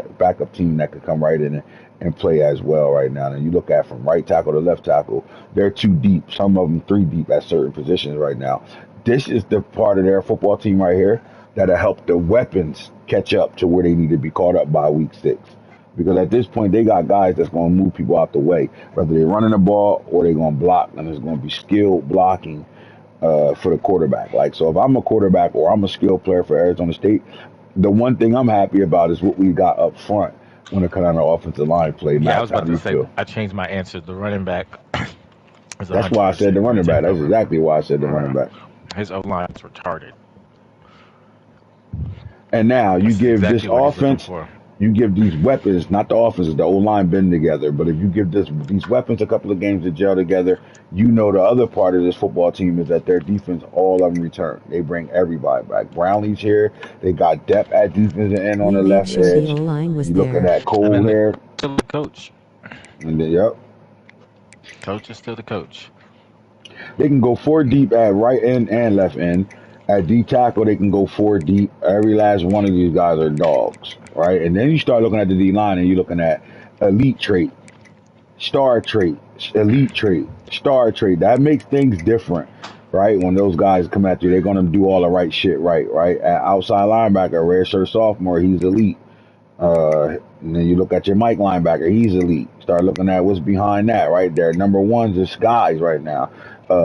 team that could come right in and play as well right now. And you look at from right tackle to left tackle, they're two deep, some of them three deep at certain positions right now. This is the part of their football team right here that'll help the weapons catch up to where they need to be caught up by week 6. Because at this point, they got guys that's going to move people out the way, whether they're running the ball or they're going to block, and it's going to be skilled blocking for the quarterback. Like, so if I'm a quarterback or I'm a skilled player for Arizona State, the one thing I'm happy about is what we got up front when it comes down to offensive line play. Yeah, I Max, was how about do to you say feel? I changed my answer. The running back is That's why I said the 100% going running to back. take That's over. exactly why I said the running back. His O line is retarded. And now you This is give this exactly what he's looking offense, for. you give these weapons, not the offenses, the O line been together, but if you give these weapons a couple of games to gel together, you know the other part of this football team is that their defense, all of them return. They bring everybody back. Brownlee's here. They got depth at defensive end on We the made left sure the edge. O-line was You looking there. at I Cole mean, the here, still the coach. and then yep, Coach is still the coach. they can go 4 deep at right end and left end. At D tackle, they can go 4 deep. Every last one of these guys are dogs, right? And then you start looking at the D line, and you're looking at elite trait, star trait, elite trait, star trait. That makes things different, right? When those guys come at you, they're gonna do all the right shit, right? At outside linebacker, red shirt sophomore, he's elite. And then you look at your Mike linebacker, he's elite. Start looking at what's behind that, right there. Number one's is guys right now.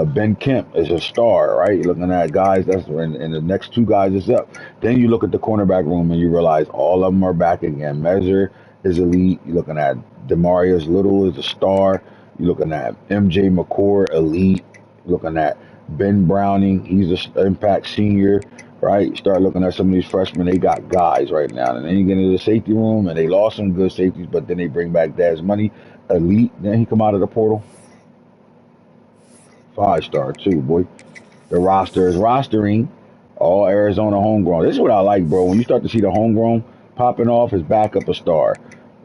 Ben Kemp is a star, right? You're looking at guys that's and the next two guys is up. Then you look at the cornerback room and you realize all of them are back again. Measure is elite. You're looking at Demarius Little is a star. You're looking at MJ McCord, elite. You're looking at Ben Browning, he's an impact senior, right? Start looking at some of these freshmen, they got guys right now. And then you get into the safety room and they lost some good safeties, but then they bring back Daz Money, elite. Then he come out of the portal, 5-star too, boy. The roster is rostering all Arizona homegrown. This is what I like, bro. When you start to see the homegrown popping off, his backup a star.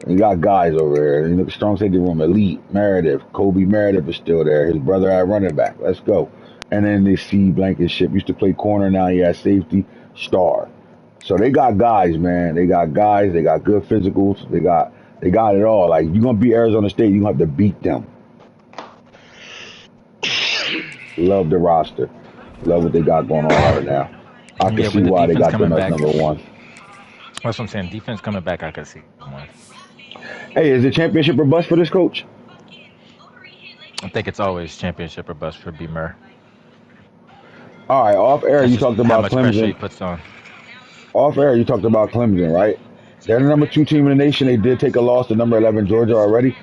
You got guys over there. You look at strong safety room, elite, Meredith. Kobe Meredith is still there. His brother at running back. Let's go. And then they see Blankenship used to play corner. Now he has safety, star. So they got guys, man. They got guys. They got good physicals. They got it all. Like you're gonna beat Arizona State, you gonna have to beat them. Love the roster. Love what they got going on right now. I can Yeah, see with the why they defense got them coming as back, number one. that's what I'm saying. Defense coming back, I could see one. Hey, is it championship or bust for this coach? I think it's always championship or bust for B. Murr. All right, off air That's you just talked how about much pressure he Clemson. puts on. Off air you talked about Clemson, right? They're the number 2 team in the nation. They did take a loss to number 11 Georgia already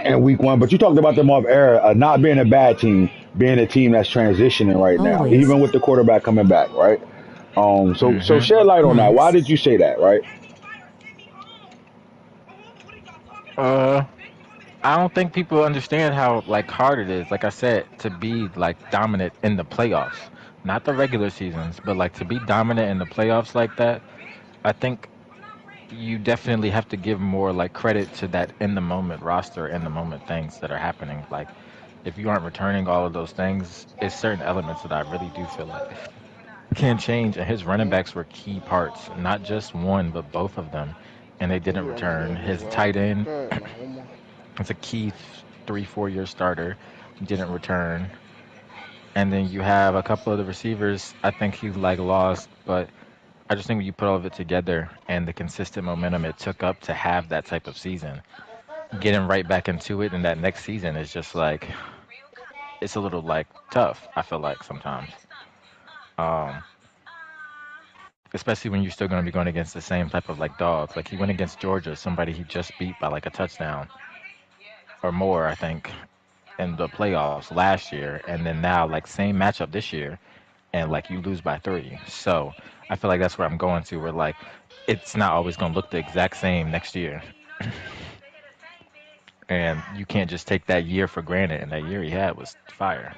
in week 1. But you talked about them off air not being a bad team, being a team that's transitioning right now, Always. even with the quarterback coming back, right? So Hmm shed light on that. Why Max. did you say that, right? Uh, I don't think people understand how like hard it is. Like I said, to be like dominant in the playoffs, not the regular seasons, but like to be dominant in the playoffs like that. I think you definitely have to give more like credit to that in the moment roster, in the moment things that are happening. Like if you aren't returning all of those things, it's certain elements that I really do feel like can change. And his running backs were key parts, not just one, but both of them, and they didn't You already return. did this, His right? tight end, Go ahead, my homo. it's a key 3 4 year starter, didn't return. And then you have a couple of the receivers. I think he like lost, but I just think when you put all of it together and the consistent momentum it took up to have that type of season, getting right back into it in that next season is just like it's a little like tough. I feel like sometimes. Um, especially when you're still going to be going against the same type of like dogs. Like he went against Georgia, somebody he just beat by like a touchdown or more, I think, in the playoffs last year, and then now like same matchup this year, and like you lose by 3. So I feel like that's where I'm going to. Where like it's not always going to look the exact same next year, and you can't just take that year for granted. And that year he had was fire.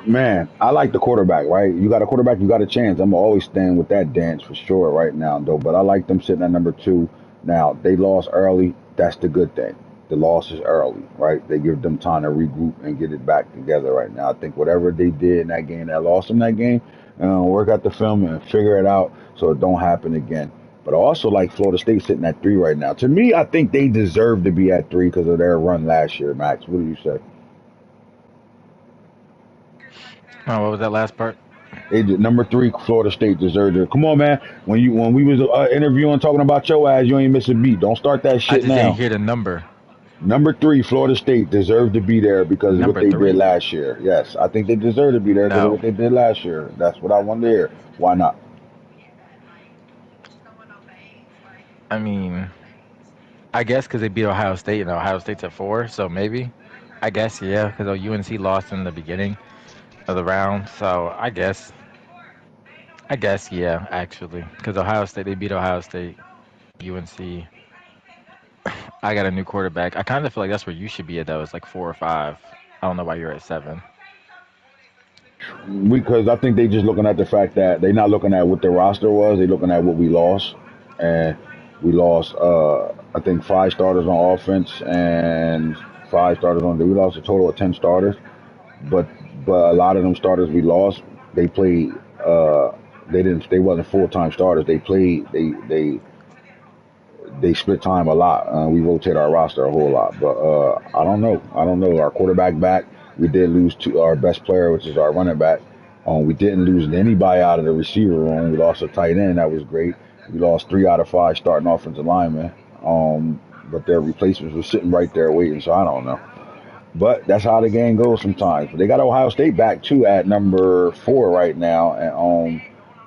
Man, I like the quarterback, right? You got a quarterback, you got a chance. I'm always staying with that dance for sure right now, though. But I like them sitting at number 2. Now, they lost early. That's the good thing. The loss is early, right? They give them time to regroup and get it back together right now. I think whatever they did in that game that lost them that game, work out the film and figure it out so it don't happen again. But I also like Florida State sitting at 3 right now. To me, I think they deserve to be at 3 because of their run last year, Max. What do you say? Oh, what was that last part? They did, number 3, Florida State deserved it. Come on, man. When we was interviewing talking about your ass, you ain't miss a beat. Don't start that I shit just didn't now. hear the number. Number 3, Florida State deserved to be there because of what Number they did 3? last year. Yes, I think they deserve to be there because of what No. they did last year. That's what I wanted to hear. Why not? I mean, I guess because they beat Ohio State and Ohio State's at 4, so maybe. I guess yeah, because UNC lost in the beginning of the round, so I guess yeah, actually, because Ohio State they beat Ohio State, UNC. I got a new quarterback. I kind of feel like that's where you should be at though. It's like 4 or 5. I don't know why you're at 7. Because I think they just looking at the fact that they not looking at what the roster was. They looking at what we lost, and we lost. I think 5 starters on offense and 5 starters on. We lost a total of 10 starters. but but a lot of them starters we lost, they played. They wasn't full time starters. They played. They split time a lot. We rotate our roster a whole lot, but I don't know. I don't know. Our quarterback back. We did lose to our best player, which is our running back. We didn't lose anybody out of the receiver room. We lost a tight end. That was great. We lost 3 out of 5 starting offensive linemen. But their replacements were sitting right there waiting. So I don't know. But that's how the game goes sometimes. They got Ohio State back too at number 4 right now, and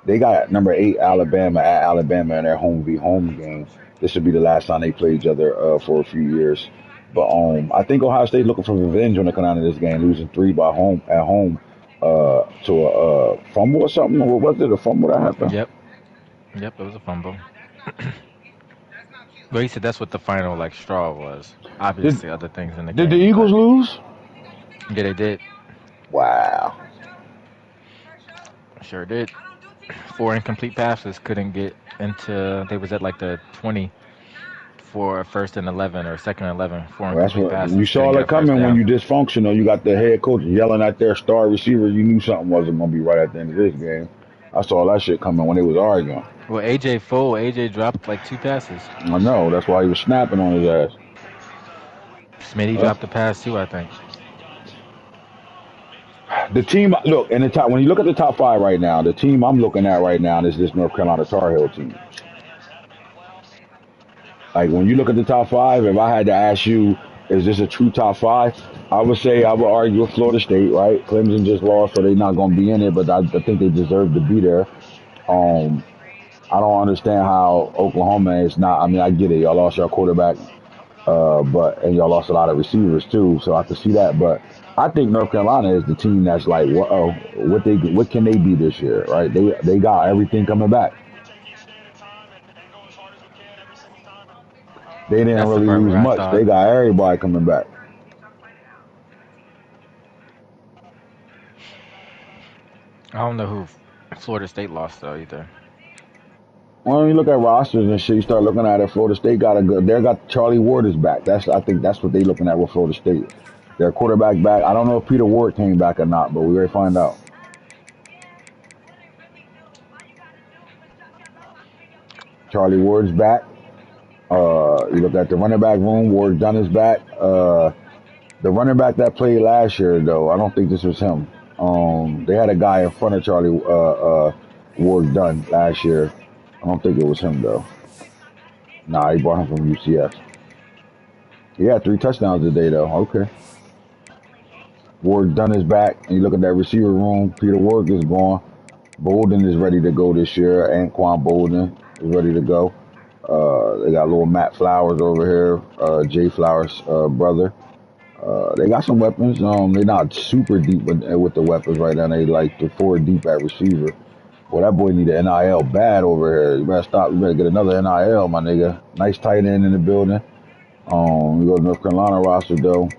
they got number 8 Alabama at Alabama in their home v home game. This should be the last time they play each other for a few years. But I think Ohio State looking for revenge when they come out of this game, losing 3 by home at home to a fumble or something. What was it? A fumble that happened? Yep, yep, it was a fumble. But he said that's what the final like straw was. Did Obviously, other things in the did the game, Eagles but lose? yeah, they did. Wow. Sure did. 4 incomplete passes couldn't get into. They was at like the 20 for a first and 11 or second and 11. 4 Well, that's incomplete what you passes couldn't saw get it a first coming when down. you dysfunctional. You got the head coach yelling at their star receiver. You knew something wasn't gonna be right at the end of this game. I saw that shit coming when they was arguing. Well, AJ dropped like 2 passes. I know that's why he was snapping on his ass. Smitty Uh, dropped a pass too, I think. the team, look in the top. When you look at the top 5 right now, the team I'm looking at right now is this North Carolina Tar Heel team. Like when you look at the top 5, if I had to ask you, is this a true top 5? I would say I would argue with Florida State, right? Clemson just lost, so they're not going to be in it, but I think they deserve to be there. Um, I don't understand how Oklahoma is not. I mean, I get it. Y'all lost your quarterback, but and y'all lost a lot of receivers too. So I can see that. But I think North Carolina is the team that's like, whoa, what can they be this year, right? They got everything coming back. They didn't That's the really part lose where I much. thought They got everybody coming back. I don't know who Florida State lost though either. When you look at rosters and shit, you start looking at it. Florida State got a good. They got Charlie Ward is back. I think that's what they looking at with Florida State. Their quarterback back. I don't know if Peter Ward came back or not, but we ready to find out. Charlie Ward's back. You look at the running back room. Ward Dunn is back. The running back that played last year, though, I don't think this was him. They had a guy in front of Charlie Ward Dunn last year. I don't think it was him though. Nah, he brought him from UCF. He had 3 touchdowns today, though. Okay. Ward Dunn is back, and you look at that receiver room. Peter Ward is gone. Bolden is ready to go this year. Anquan Bolden is ready to go. They got little Matt Flowers over here, Jay Flowers' brother. They got some weapons. They're not super deep with the weapons right now. They like the 4 deep at receiver. Well, that boy need an NIL bad over here. You better stop. You better get another NIL, my nigga. Nice tight end in the building. We go to North Carolina roster though.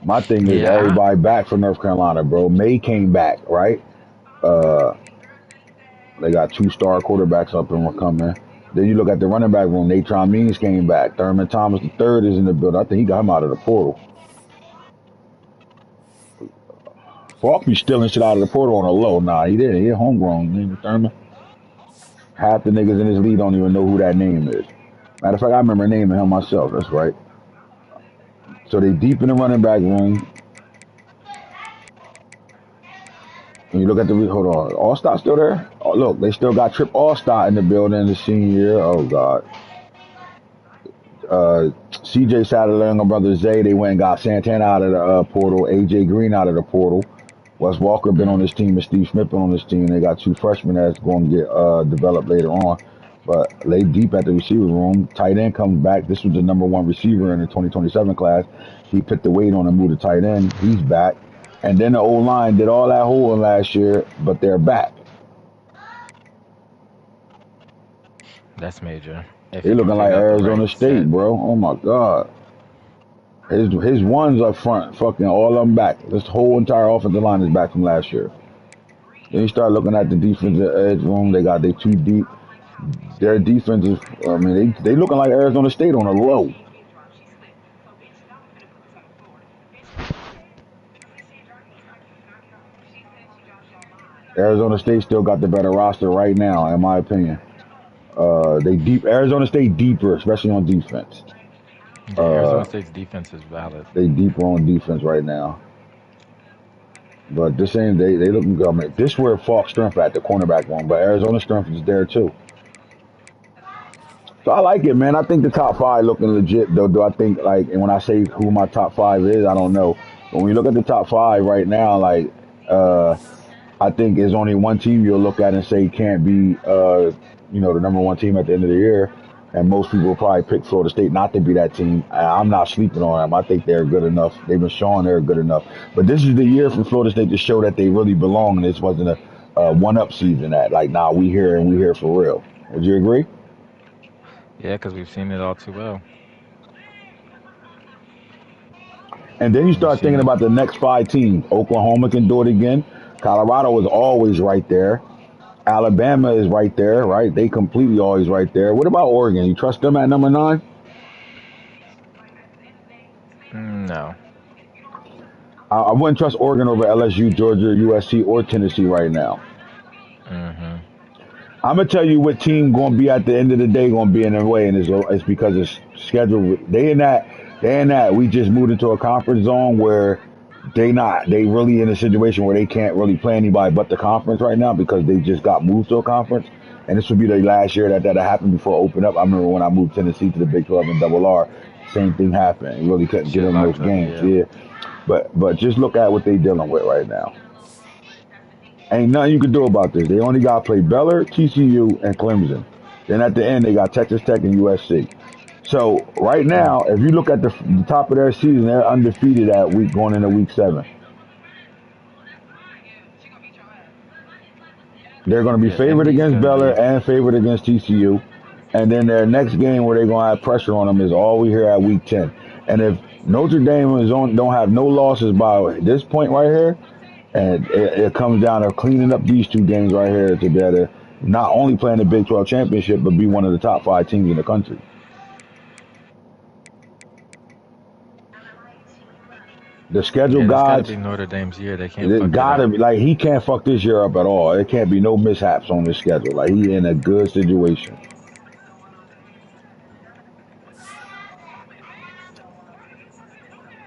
My thing is Yeah, everybody back from North Carolina, bro. May came back, right? Uh, they got 2-star quarterbacks up and coming. Then you look at the running back room. Natron Means came back. Thurman Thomas III is in the building. I think he got him out of the portal. Falk be stealing shit out of the portal on a low. Nah, he didn't. He a homegrown. Name Thurman. Half the niggas in this league don't even know who that name is. Matter of fact, I remember naming him myself. That's right. So they deep in the running back room. And you look at the hold on, Allstott still there? Oh, look, they still got Trip Allstott in the building the senior year. Oh God. CJ Satterley and my brother Zay, they went and got Santana out of the portal, AJ Green out of the portal. Wes Walker been on this team and Steve Smith been on this team. They got 2 freshmen that's going to get developed later on. But they deep at the receiver room. Tight end comes back. This was the #1 receiver in the 2027 class. He put the weight on and moved to tight end. He's back. And then the O-line did all that holding last year, but they're back. that's major. If They you can looking like pick out the Arizona right State, set. bro. Oh my God. His ones up front, fucking all of them back. This whole entire offensive line is back from last year. Then you start looking at the defensive edge room. They 2 deep. Their defense is, I mean, they looking like Arizona State on a low. Arizona State still got the better roster right now, in my opinion. They deep. Arizona State deeper, especially on defense. Yeah, Arizona State's defense is valid. They deeper on defense right now. But this ain't they looking good. I mean, this where Falk's strength at the cornerback one, but Arizona's strength is there too. So I like it, man. I think the top 5 looking legit though. Do I think like, and when I say who my top 5 is, I don't know. But when you look at the top 5 right now, like I think there's only one team you'll look at and say can't be the #1 team at the end of the year. And most people will probably pick Florida State not to be that team. I'm not sleeping on them. I think they're good enough. They've been showing they're good enough. But this is the year for Florida State to show that they really belong, and this wasn't a one-up season. That like, nah, we here and we here for real. Would you agree? Yeah, because we've seen it all too well. And then you We've start seen thinking it. about the next 5 teams. Oklahoma can do it again. Colorado is always right there. Alabama is right there, right? They completely always right there. What about Oregon? You trust them at #9? No. I wouldn't trust Oregon over LSU, Georgia, USC, or Tennessee right now. Mm-hmm. I'm gonna tell you what team gonna be at the end of the day gonna be in their way, and it's because it's scheduled. They in that. We just moved into a conference zone where they really in a situation where they can't really play anybody but the conference right now because they just got moved to a conference, and this would be the last year that happened before it opened up. I remember when I moved Tennessee to the Big 12 and Double R, same thing happened. You really couldn't get Shit them those locked up, games, yeah. yeah. But just look at what they dealing with right now. Ain't nothing you can do about this. They only got to play Baylor, TCU, and Clemson. Then at the end, they got Texas Tech and USC. So right Mm. now, if you look at the top of their season, they're undefeated at going into week 7. They're going to be Yeah, favored Indy's against gonna Baylor be. and favored against TCU. And then their next game where they're going to have pressure on them is all we hear at week 10. And if Notre Dame don't have no losses by this point right here, and it comes down to cleaning up these 2 games right here to be able to not only play in the Big 12 championship, but be one of the top 5 teams in the country. The schedule Yeah, this got to gods, be Notre Dame's year. They can't it fuck it gotta up. be like he can't fuck this year up at all. It can't be no mishaps on this schedule. Like he in a good situation.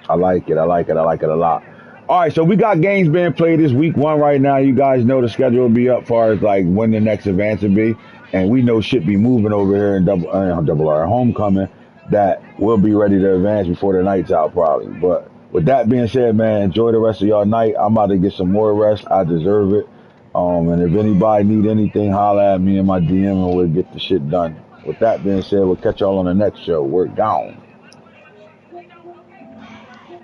I like it. I like it. I like it a lot. All right, so we got games being played this week 1 right now. You guys know the schedule will be up far as like when the next advance will be, and we know shit be moving over here in double R homecoming that we'll be ready to advance before the night's out probably. But With that being said, man, enjoy the rest of y'all night. I'm about to get some more rest. I deserve it. And if anybody need anything, holla at me in my DM and we'll get the shit done. With that being said, we'll catch y'all on the next show. We're gone.